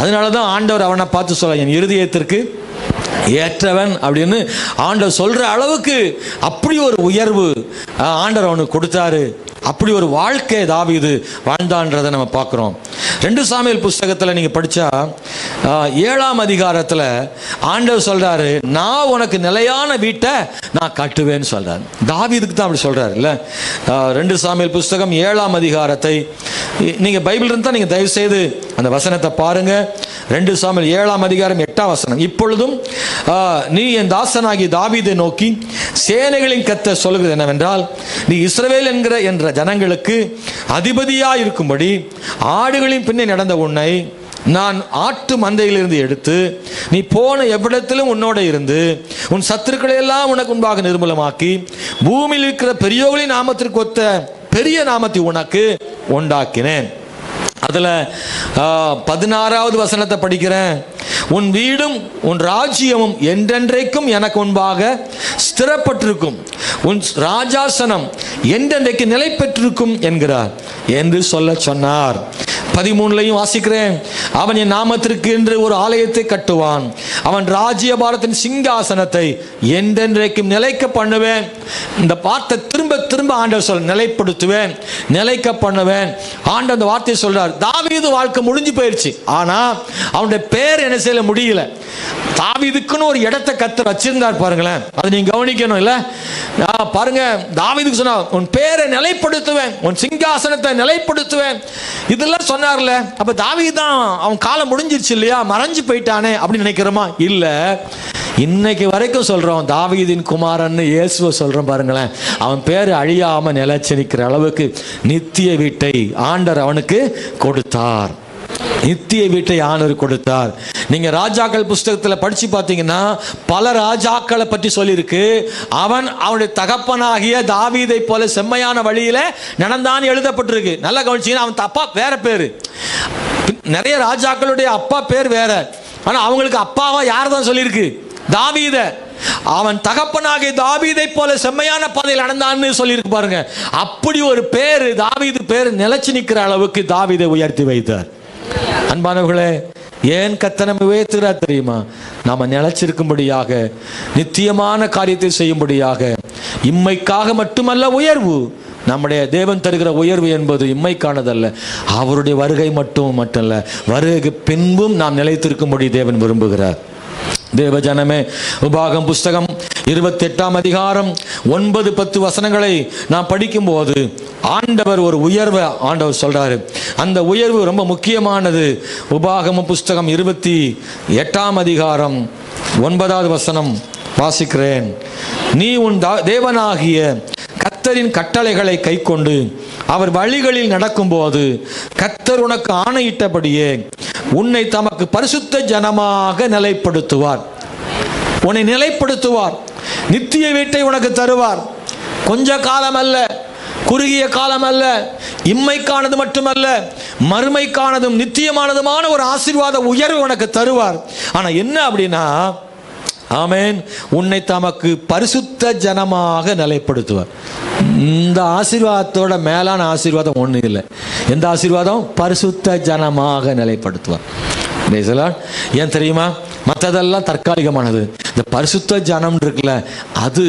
A: அதனாலதான் ஆண்டவர் அவனை பார்த்து சொல்ல, என் இருதயத்திற்கு ஏற்றவன் அப்படின்னு ஆண்டவர் சொல்ற அளவுக்கு அப்படி ஒரு உயர்வு ஆண்டவர் அவனுக்கு கொடுத்தாரு. அப்படி ஒரு வாழ்க்கை தாவீது வாழ்ந்தான்றதை நம்ம பார்க்குறோம். 2 சாமுவேல் புஸ்தகத்தில் நீங்கள் படித்தா 7ஆம் அதிகாரத்தில் ஆண்டவர் சொல்கிறாரு, நான் உனக்கு நிலையான வீட்டை நான் கட்டுவேன்னு சொல்கிறார். தாவீதுக்கு தான் அப்படி சொல்கிறார் இல்லை. 2 சாமுவேல் புஸ்தகம் 7ஆம் அதிகாரத்தை நீங்கள் பைபிள் இருந்தால் நீங்கள் தயவுசெய்து அந்த வசனத்தை பாருங்கள். 2 சாமுவேல் 7ஆம் அதிகாரம் 8ஆம் வசனம். இப்பொழுதும் நீ என் தாசனாகி தாவீதை நோக்கி சேனைகளின் கர்த்தர் சொல்கிறது என்னவென்றால், நீ இஸ்ரவேல் என்ற ஜனங்களுக்கு அதிபதியாய் இருக்கும்படி ஆடுகளின் பின்னே நடந்த உன்னை நான் ஆட்டு மந்தையிலிருந்து எடுத்து நீ போன எவ்விடத்திலும் உன்னோட இருந்து உன் சத்துருக்களை எல்லாம் உனக்கு முன்பாக நிர்மூலமாக்கி பூமியில் இருக்கிற பெரியோர்களின் நாமத்திற்கு ஒத்த பெரிய நாமத்தை உனக்கு உண்டாக்கினேன். அதுல 16வது வசனத்தை படிக்கிறேன். உன் வீடும் உன் ராஜ்யமும் என்றென்றைக்கும் எனக்கு முன்பாக ஸ்திரப்பட்டிருக்கும், உன் ராஜாசனம் என்றென்றைக்கு நிலை பெற்றிருக்கும் என்கிறார் என்று சொல்ல சொன்னார். 13லையும் வாசிக்கிறேன். அவன் என் நாமத்திற்கு என்று ஒரு ஆலயத்தை கட்டுவான், அவன் ராஜ்யபாரத்தின் சிங்காசனத்தை என்றென்றைக்கும் நிலைக்க பண்ணுவேன். இந்த வார்த்தை திரும்ப திரும்ப ஆண்டவர் சொல்ல, நிலைப்படுத்துவேன், நிலைக்க பண்ணுவேன். ஆண்டவர் அந்த வார்த்தையை சொல்றார். தாவீது வாழ்க்கை முடிஞ்சு போயிடுச்சு, ஆனா அவனுடைய பேர் என்ன செய்ய முடியல. தாவீதுக்குன்னு ஒரு இடத்தை கர்த்தர் வச்சிருந்தார் பாருங்களேன். அதை நீங்க கவனிக்கணும் இல்ல? பாருங்க, தாவீதுக்கு சொன்னா உன் பேரை நிலைப்படுத்துவேன், உன் சிங்காசனத்தை நிலைப்படுத்துவேன், இதெல்லாம் சொன்னார்ல. அப்ப தாவீது தான் அவன் காலம் முடிஞ்சிருச்சு இல்லையா, மறைஞ்சு போயிட்டானே அப்படின்னு நினைக்கிறோமா? இல்ல, இன்னைக்கு வரைக்கும் சொல்றோம் தாவீதின் குமாரன் இயேசுவை சொல்றோம் பாருங்களேன். அவன் பேர் அழியாம நிலைச்சு நிற்கிற அளவுக்கு நித்திய வீட்டை ஆண்டவர் அவனுக்கு கொடுத்தார். நித்திய வீட்டை ஆண்டவர் கொடுத்தார். நீங்க ராஜாக்கள் புஸ்தகத்தில் படிச்சு பார்த்தீங்கன்னா பல ராஜாக்களை பற்றி சொல்லியிருக்கு. அவன் அவனுடைய தகப்பனாகிய தாவீதை போல செம்மையான வழியில நடந்தான் எழுதப்பட்டிருக்கு. நல்லா கவனிச்சீங்கன்னா அவன் அப்பா வேற பேரு. நிறைய ராஜாக்களுடைய அப்பா பேர் வேற, ஆனா அவங்களுக்கு அப்பாவா யார் தான் சொல்லியிருக்கு? தாவீத. அவன் தகப்பனாகிய தாவீதை போல செம்மையான பாதையில் நடந்தான்னு சொல்லியிருக்கு பாருங்க. அப்படி ஒரு பேரு, தாவீது பேர் நிலைச்சு நிற்கிற அளவுக்கு தாவீதை உயர்த்தி வைத்தார். அன்பானவர்களே, ஏன் கர்த்தர் நம்மை உயர்த்துகிறார் தெரியுமா? நாம நிலைச்சிருக்கும்படியாக, நித்தியமான காரியத்தை செய்யும்படியாக. இம்மைக்காக மட்டுமல்ல உயர்வு. நம்முடைய தேவன் தருகிற உயர்வு என்பது இம்மைக்கானதல்ல, அவருடைய வருகை மட்டுமல்ல, வருகைக்கு பின்பும் நாம் நிலைத்திருக்கும்படி தேவன் விரும்புகிறார். தேவஜனமே, உபாகம் புஸ்தகம் 28ஆம் அதிகாரம் 9-10 வசனங்களை நான் படிக்கும்போது ஆண்டவர் ஒரு உயர்வை ஆண்டவர் சொல்றாரு. அந்த உயர்வு ரொம்ப முக்கியமானது. உபாகம புஸ்தகம் 28ஆம் அதிகாரம் 9வது வசனம் வாசிக்கிறேன். நீ உன் தேவனாகிய கர்த்தரின் கட்டளைகளை கைக்கொண்டு அவர் வழிகளில் நடக்கும்போது கர்த்தர் உனக்கு ஆணையிட்டபடியே உன்னை தமக்கு பரிசுத்த ஜனமாக நிலைப்படுத்துவார். உன்னை நிலைப்படுத்துவார். நித்திய வீட்டை உனக்கு தருவார். கொஞ்ச காலம் அல்ல, குறுகிய காலம் அல்ல, இம்மைக்கானது மட்டுமல்ல, மறுமைக்கானதும் நித்தியமானதுமான ஒரு ஆசீர்வாத உயர்வு உனக்கு தருவார். ஆனா என்ன அப்படின்னா, ஆமென், உன்னை தமக்கு பரிசுத்த ஜனமாக நிலைப்படுத்துவார். இந்த ஆசீர்வாதத்தோட மேலான ஆசீர்வாதம் ஒண்ணு இல்லை. எந்த ஆசீர்வாதம்? பரிசுத்த ஜனமாக நிலைப்படுத்துவார். ஏன் தெரியுமா? மற்றதெல்லாம் தற்காலிகமானது. இந்த பரிசுத்த ஜனம் இருக்குல்ல, அது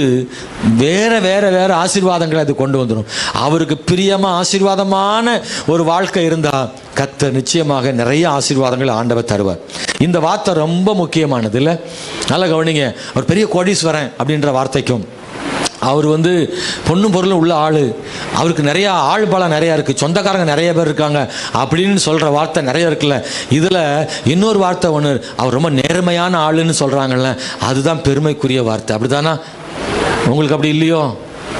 A: வேற வேற வேற ஆசீர்வாதங்களை அது கொண்டு வந்துடும். அவருக்கு பிரியமா ஆசீர்வாதமான ஒரு வாழ்க்கை இருந்தா கர்த்தர் நிச்சயமாக நிறைய ஆசீர்வாதங்கள் ஆண்டவர் தருவார். இந்த வார்த்தை ரொம்ப முக்கியமானது இல்லை? நல்லா கவனிங்க. ஒரு பெரிய கோடீஸ்வரன் அப்படின்ற வார்த்தைக்கும் அவர் பொண்ணும் பொருளும் உள்ள ஆள், அவருக்கு நிறையா ஆள் பலம் நிறையா இருக்குது, சொந்தக்காரங்க நிறைய பேர் இருக்காங்க அப்படின்னு சொல்கிற வார்த்தை நிறைய இருக்குல்ல. இதில் இன்னொரு வார்த்தை ஒன்று, அவர் ரொம்ப நேர்மையான ஆளுன்னு சொல்கிறாங்கல்ல, அதுதான் பெருமைக்குரிய வார்த்தை. அப்படி தானா? உங்களுக்கு அப்படி இல்லையோ?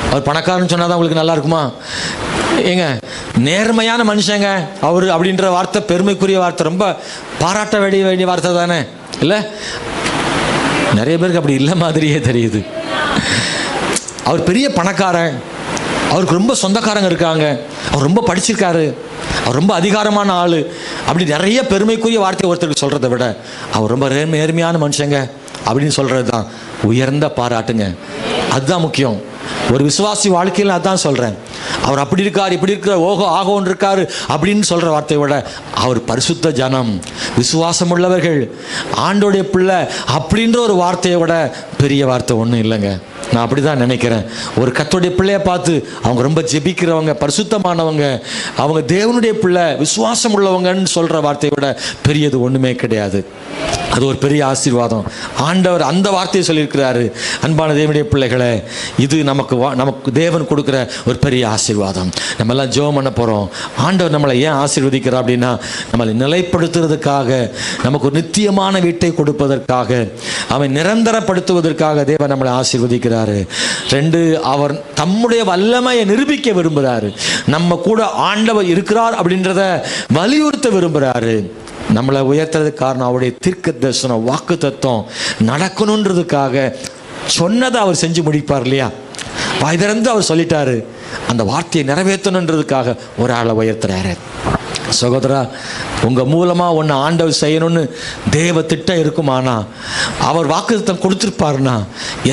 A: அவர் பணக்காரன்னு சொன்னால் தான் உங்களுக்கு நல்லா இருக்குமா? ஏங்க, நேர்மையான மனுஷங்க அவர் அப்படின்ற வார்த்தை பெருமைக்குரிய வார்த்தை, ரொம்ப பாராட்ட வேண்டிய வார்த்தை தானே இல்லை? நிறைய பேருக்கு அப்படி இல்லை மாதிரியே தெரியுது. அவர் பெரிய பணக்காரன், அவருக்கு ரொம்ப சொந்தக்காரங்க இருக்காங்க, அவர் ரொம்ப படிச்சிருக்காரு, அவர் ரொம்ப அதிகாரமான ஆள், அப்படி நிறைய பெருமைக்குரிய வார்த்தை ஒருத்தருக்கு சொல்கிறத விட அவர் ரொம்ப நேர்மையான மனுஷங்க அப்படின்னு சொல்கிறது தான் உயர்ந்த பாராட்டுங்க. அதுதான் முக்கியம். ஒரு விசுவாசி வாழ்க்கையில் அதான் சொல்கிறேன். அவர் அப்படி இருக்கார், இப்படி இருக்கிற, ஓகோ ஆகோன்னு இருக்காரு அப்படின்னு சொல்கிற வார்த்தையை விட அவர் பரிசுத்த ஜனம், விசுவாசம் உள்ளவர்கள், ஆண்டோடைய பிள்ளை அப்படின்ற ஒரு வார்த்தையை விட பெரிய வார்த்தை ஒன்றும் இல்லைங்க. நான் அப்படி தான் நினைக்கிறேன். ஒரு கர்த்தருடைய பிள்ளையை பார்த்து அவங்க ரொம்ப ஜெபிக்கிறவங்க, பரிசுத்தமானவங்க, அவங்க தேவனுடைய பிள்ளை, விசுவாசம் உள்ளவங்கன்னு சொல்கிற வார்த்தையை விட பெரியது ஒன்றுமே கிடையாது. அது ஒரு பெரிய ஆசீர்வாதம். ஆண்டவர் அந்த வார்த்தையை சொல்லியிருக்கிறாரு. அன்பான தேவனுடைய பிள்ளைகளை, இது நமக்கு தேவன் கொடுக்குற ஒரு பெரிய ஆசீர்வாதம். நம்ம எல்லாம் ஜெபம் பண்ண போகிறோம். ஆண்டவர் நம்மளை ஏன் ஆசீர்வதிக்கிறார் அப்படின்னா, நம்மளை நிலைப்படுத்துறதுக்காக, நமக்கு ஒரு நித்தியமான வீட்டை கொடுப்பதற்காக, அவன் நிரந்தரப்படுத்துவதற்காக தேவன் நம்மளை ஆசீர்வதிக்கிறார். 2, அவர் தம்முடைய வல்லமையை நிரூபிக்க விரும்புகிறாரு. நம்ம கூட ஆண்டவர் இருக்கிறார் அப்படின்றத வலியுறுத்த விரும்புகிறாரு. நம்மளை உயர்த்துறதுக்கு காரணம் அவருடைய தீர்க்க தரிசனம், வாக்கு தத்துவம் நடக்கணுன்றதுக்காக சொன்னதை அவர் செஞ்சு முடிப்பார் இல்லையா? வாய் திறந்து அவர் சொல்லிட்டாரு, அந்த வார்த்தையை நிறைவேற்றணுன்றதுக்காக ஒரு ஆளை உயர்த்துறாரு. சகோதரா, உங்கள் மூலமாக ஒன்று ஆண்டவர் செய்யணும்னு தேவ திட்டம் இருக்குமானா, அவர் வாக்குத்தத்தம் கொடுத்துருப்பாருன்னா,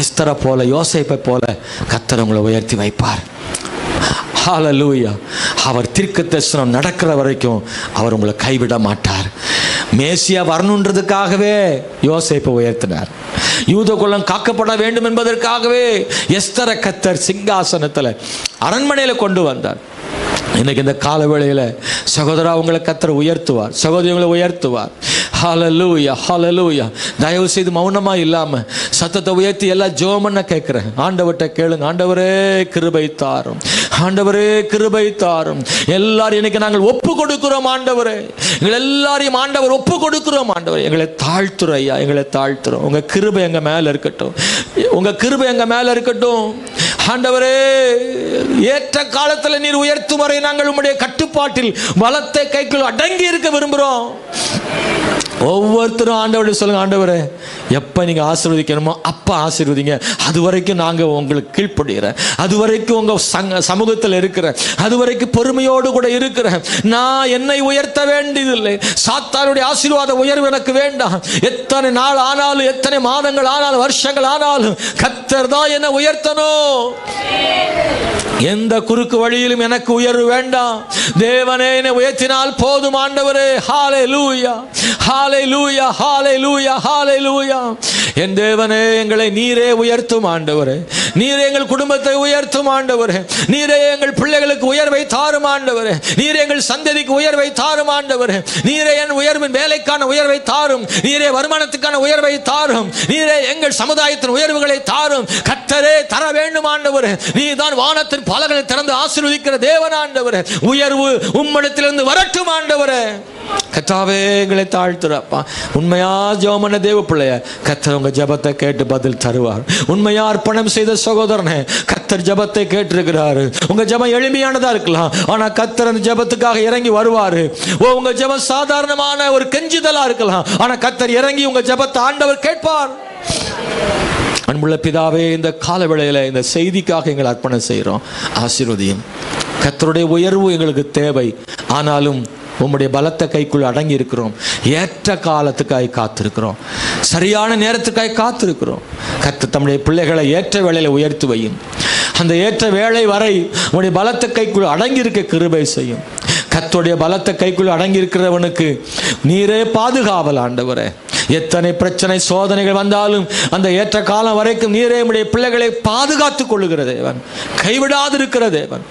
A: எஸ்தரை போல, யோசேப்பை போல கர்த்தர் உங்களை உயர்த்தி வைப்பார். ஹல்லேலூயா. அவர் தீர்க்க தரிசனம் நடக்கிற வரைக்கும் அவர் உங்களை கைவிட மாட்டார். மேசியா வரணுன்றதுக்காகவே யோசேப்பை உயர்த்தினார். யூத குலம் காக்கப்பட வேண்டும் என்பதற்காகவே எஸ்தரை கர்த்தர் சிங்காசனத்தில் அரண்மனையில் கொண்டு வந்தார். இன்னைக்கு இந்த கால வேளையில் சகோதரா உங்களை கர்த்தர் உயர்த்துவார், சகோதரி உங்களை உயர்த்துவார். ஹல்லேலூயா, ஹல்லேலூயா. தயவு செய்து மௌனமா இல்லாம சத்தத்தை உயர்த்தி எல்லாம் ஜெபம் பண்ண கேட்கிறேன். ஆண்டவர்கிட்ட கேளுங்க, ஆண்டவரே கிருபை தாரும், ஆண்டவரே கிருபை தாரும். எல்லாரும் இன்னைக்கு நாங்கள் ஒப்பு கொடுக்கிறோம் ஆண்டவரே, எங்கள் எல்லாரையும் ஆண்டவர் ஒப்பு கொடுக்கிறோம் ஆண்டவரே. எங்களை தாழ்த்துறோம் ஐயா, எங்களை தாழ்த்துறோம். உங்க கிருபை எங்க மேல இருக்கட்டும், உங்க கிருபை எங்க மேல இருக்கட்டும் ஆண்டவரே. ஏற்ற காலத்தில் நீர் உயர்த்தும் வரை நாங்கள் உம்முடைய கட்டுப்பாட்டில் பலத்தை கைக்குள் அடங்கி இருக்க விரும்புகிறோம். ஒவ்வொருத்தரும் ஆண்டவரை சொல்லுங்க, ஆண்டவரே எப்போ நீங்கள் ஆசீர்வதிக்கணுமோ அப்போ ஆசீர்வதிங்க. அது வரைக்கும் நாங்கள் உங்களுக்கு கீழ்ப்படுகிறேன், அது வரைக்கும் உங்கள் சமூகத்தில் இருக்கிறேன், அது வரைக்கும் பொறுமையோடு கூட இருக்கிறேன். நான் என்னை உயர்த்த வேண்டியதில்லை, சாத்தானுடைய ஆசீர்வாத உயர்வு எனக்கு வேண்டாம். எத்தனை நாள் ஆனாலும், எத்தனை மாதங்கள் ஆனாலும், வருஷங்கள் ஆனாலும் கர்த்தர் தான் என்னை உயர்த்தணும். எந்த குறுக்கு வழியிலும் எனக்கு உயர்வு வேண்டாம். தேவனே என்னை உயர்த்தினால் போதும் ஆண்டவரே. ஹல்லேலூயா, ஹல்லேலூயா, ஹல்லேலூயா, ஹல்லேலூயா. என் தேவனே எங்களை நீரே உயர்த்தும் ஆண்டவரே, நீரே எங்கள் குடும்பத்தை உயர்த்தும் ஆண்டவரே, நீரே எங்கள் பிள்ளைகளுக்கு உயர்வை தாரும் ஆண்டவரே, நீரே எங்கள் சந்ததிக்கு உயர்வை தாரும் ஆண்டவரே, நீரே என் உயர்வின் வேலைக்கான உயர்வை தாரும், நீரே வருமானத்துக்கான உயர்வை தாரும், நீரே எங்கள் சமுதாயத்தின் உயர்வுகளை தாரும். கர்த்தரே தர வேண்டும் ஆண்டவரே. நீதான் வானத்தின் பலகளை திறந்து ஆசீர்வதிக்கிற தேவன் ஆண்டவரே. உயர்வு உம்மிடத்திலிருந்து வரட்டும் ஆண்டவரே. கர்த்தாவே எங்களை தாழ்த்துறப்பா. உண்மையா ஜெபம் பண்ண தேவ பிள்ளைய கர்த்தர் உங்க ஜெபத்தை கேட்டு பதில் தருவார். உண்மையா அர்ப்பணம் செய்த சகோதரனே கர்த்தர் ஜெபத்தை கேட்டிருக்கிறாரு. உங்க ஜெபம் எளிமையானதா இருக்கலாம், ஆனா கர்த்தர் அந்த ஜெபத்துக்காக இறங்கி வருவாரு. உங்க ஜெபம் சாதாரணமான ஒரு கெஞ்சுதலா இருக்கலாம், ஆனா கர்த்தர் இறங்கி உங்க ஜெபத்தை ஆண்டவர் கேட்பார். அன்புள்ள பிதாவே, இந்த கால வேளையில இந்த செய்திக்காக எங்களை அர்ப்பணம் செய்கிறோம். ஆசீர்வதியும். கர்த்தருடைய உயர்வு எங்களுக்கு தேவை, ஆனாலும் உம்முடைய பலத்த கைக்குள் அடங்கி இருக்கிறோம். ஏற்ற காலத்துக்காய் காத்திருக்கிறோம், சரியான நேரத்துக்காய் காத்திருக்கிறோம். கர்த்தர் தம்முடைய பிள்ளைகளை ஏற்ற வேளையில உயர்த்தி வையும். அந்த ஏற்ற வேளை வரை உம்முடைய பலத்த கைக்குள் அடங்கி இருக்க கிருபை செய்யும். கர்த்தருடைய பலத்த கைக்குள் அடங்கி இருக்கிறவனுக்கு நீரே பாதுகாவல் ஆண்டவரே. எத்தனை பிரச்சனை சோதனைகள் வந்தாலும் அந்த ஏற்ற காலம் வரைக்கும் நீரே உம்முடைய பிள்ளைகளை பாதுகாத்துக் கொள்ளுகிற தேவன், கைவிடாது இருக்கிற தேவன்.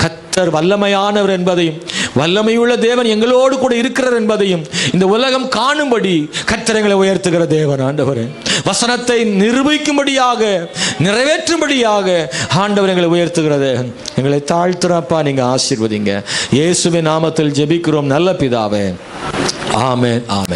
A: கர்த்தர் வல்லமையானவர் என்பதையும், வல்லமையுள்ள தேவன் எங்களோடு கூட இருக்கிறார் என்பதையும் இந்த உலகம் காணும்படி கர்த்தர் எங்களை உயர்த்துகிற தேவன் ஆண்டவரே. வசனத்தை நிரூபிக்கும்படியாக, நிறைவேற்றும்படியாக ஆண்டவர் எங்களை உயர்த்துகிற தேவன். எங்களை தாழ்த்துறப்பா, நீங்க ஆசீர்வதிங்க. இயேசுவின் நாமத்தில் ஜெபிக்கிறோம் நல்ல பிதாவே. ஆமென், ஆமென்.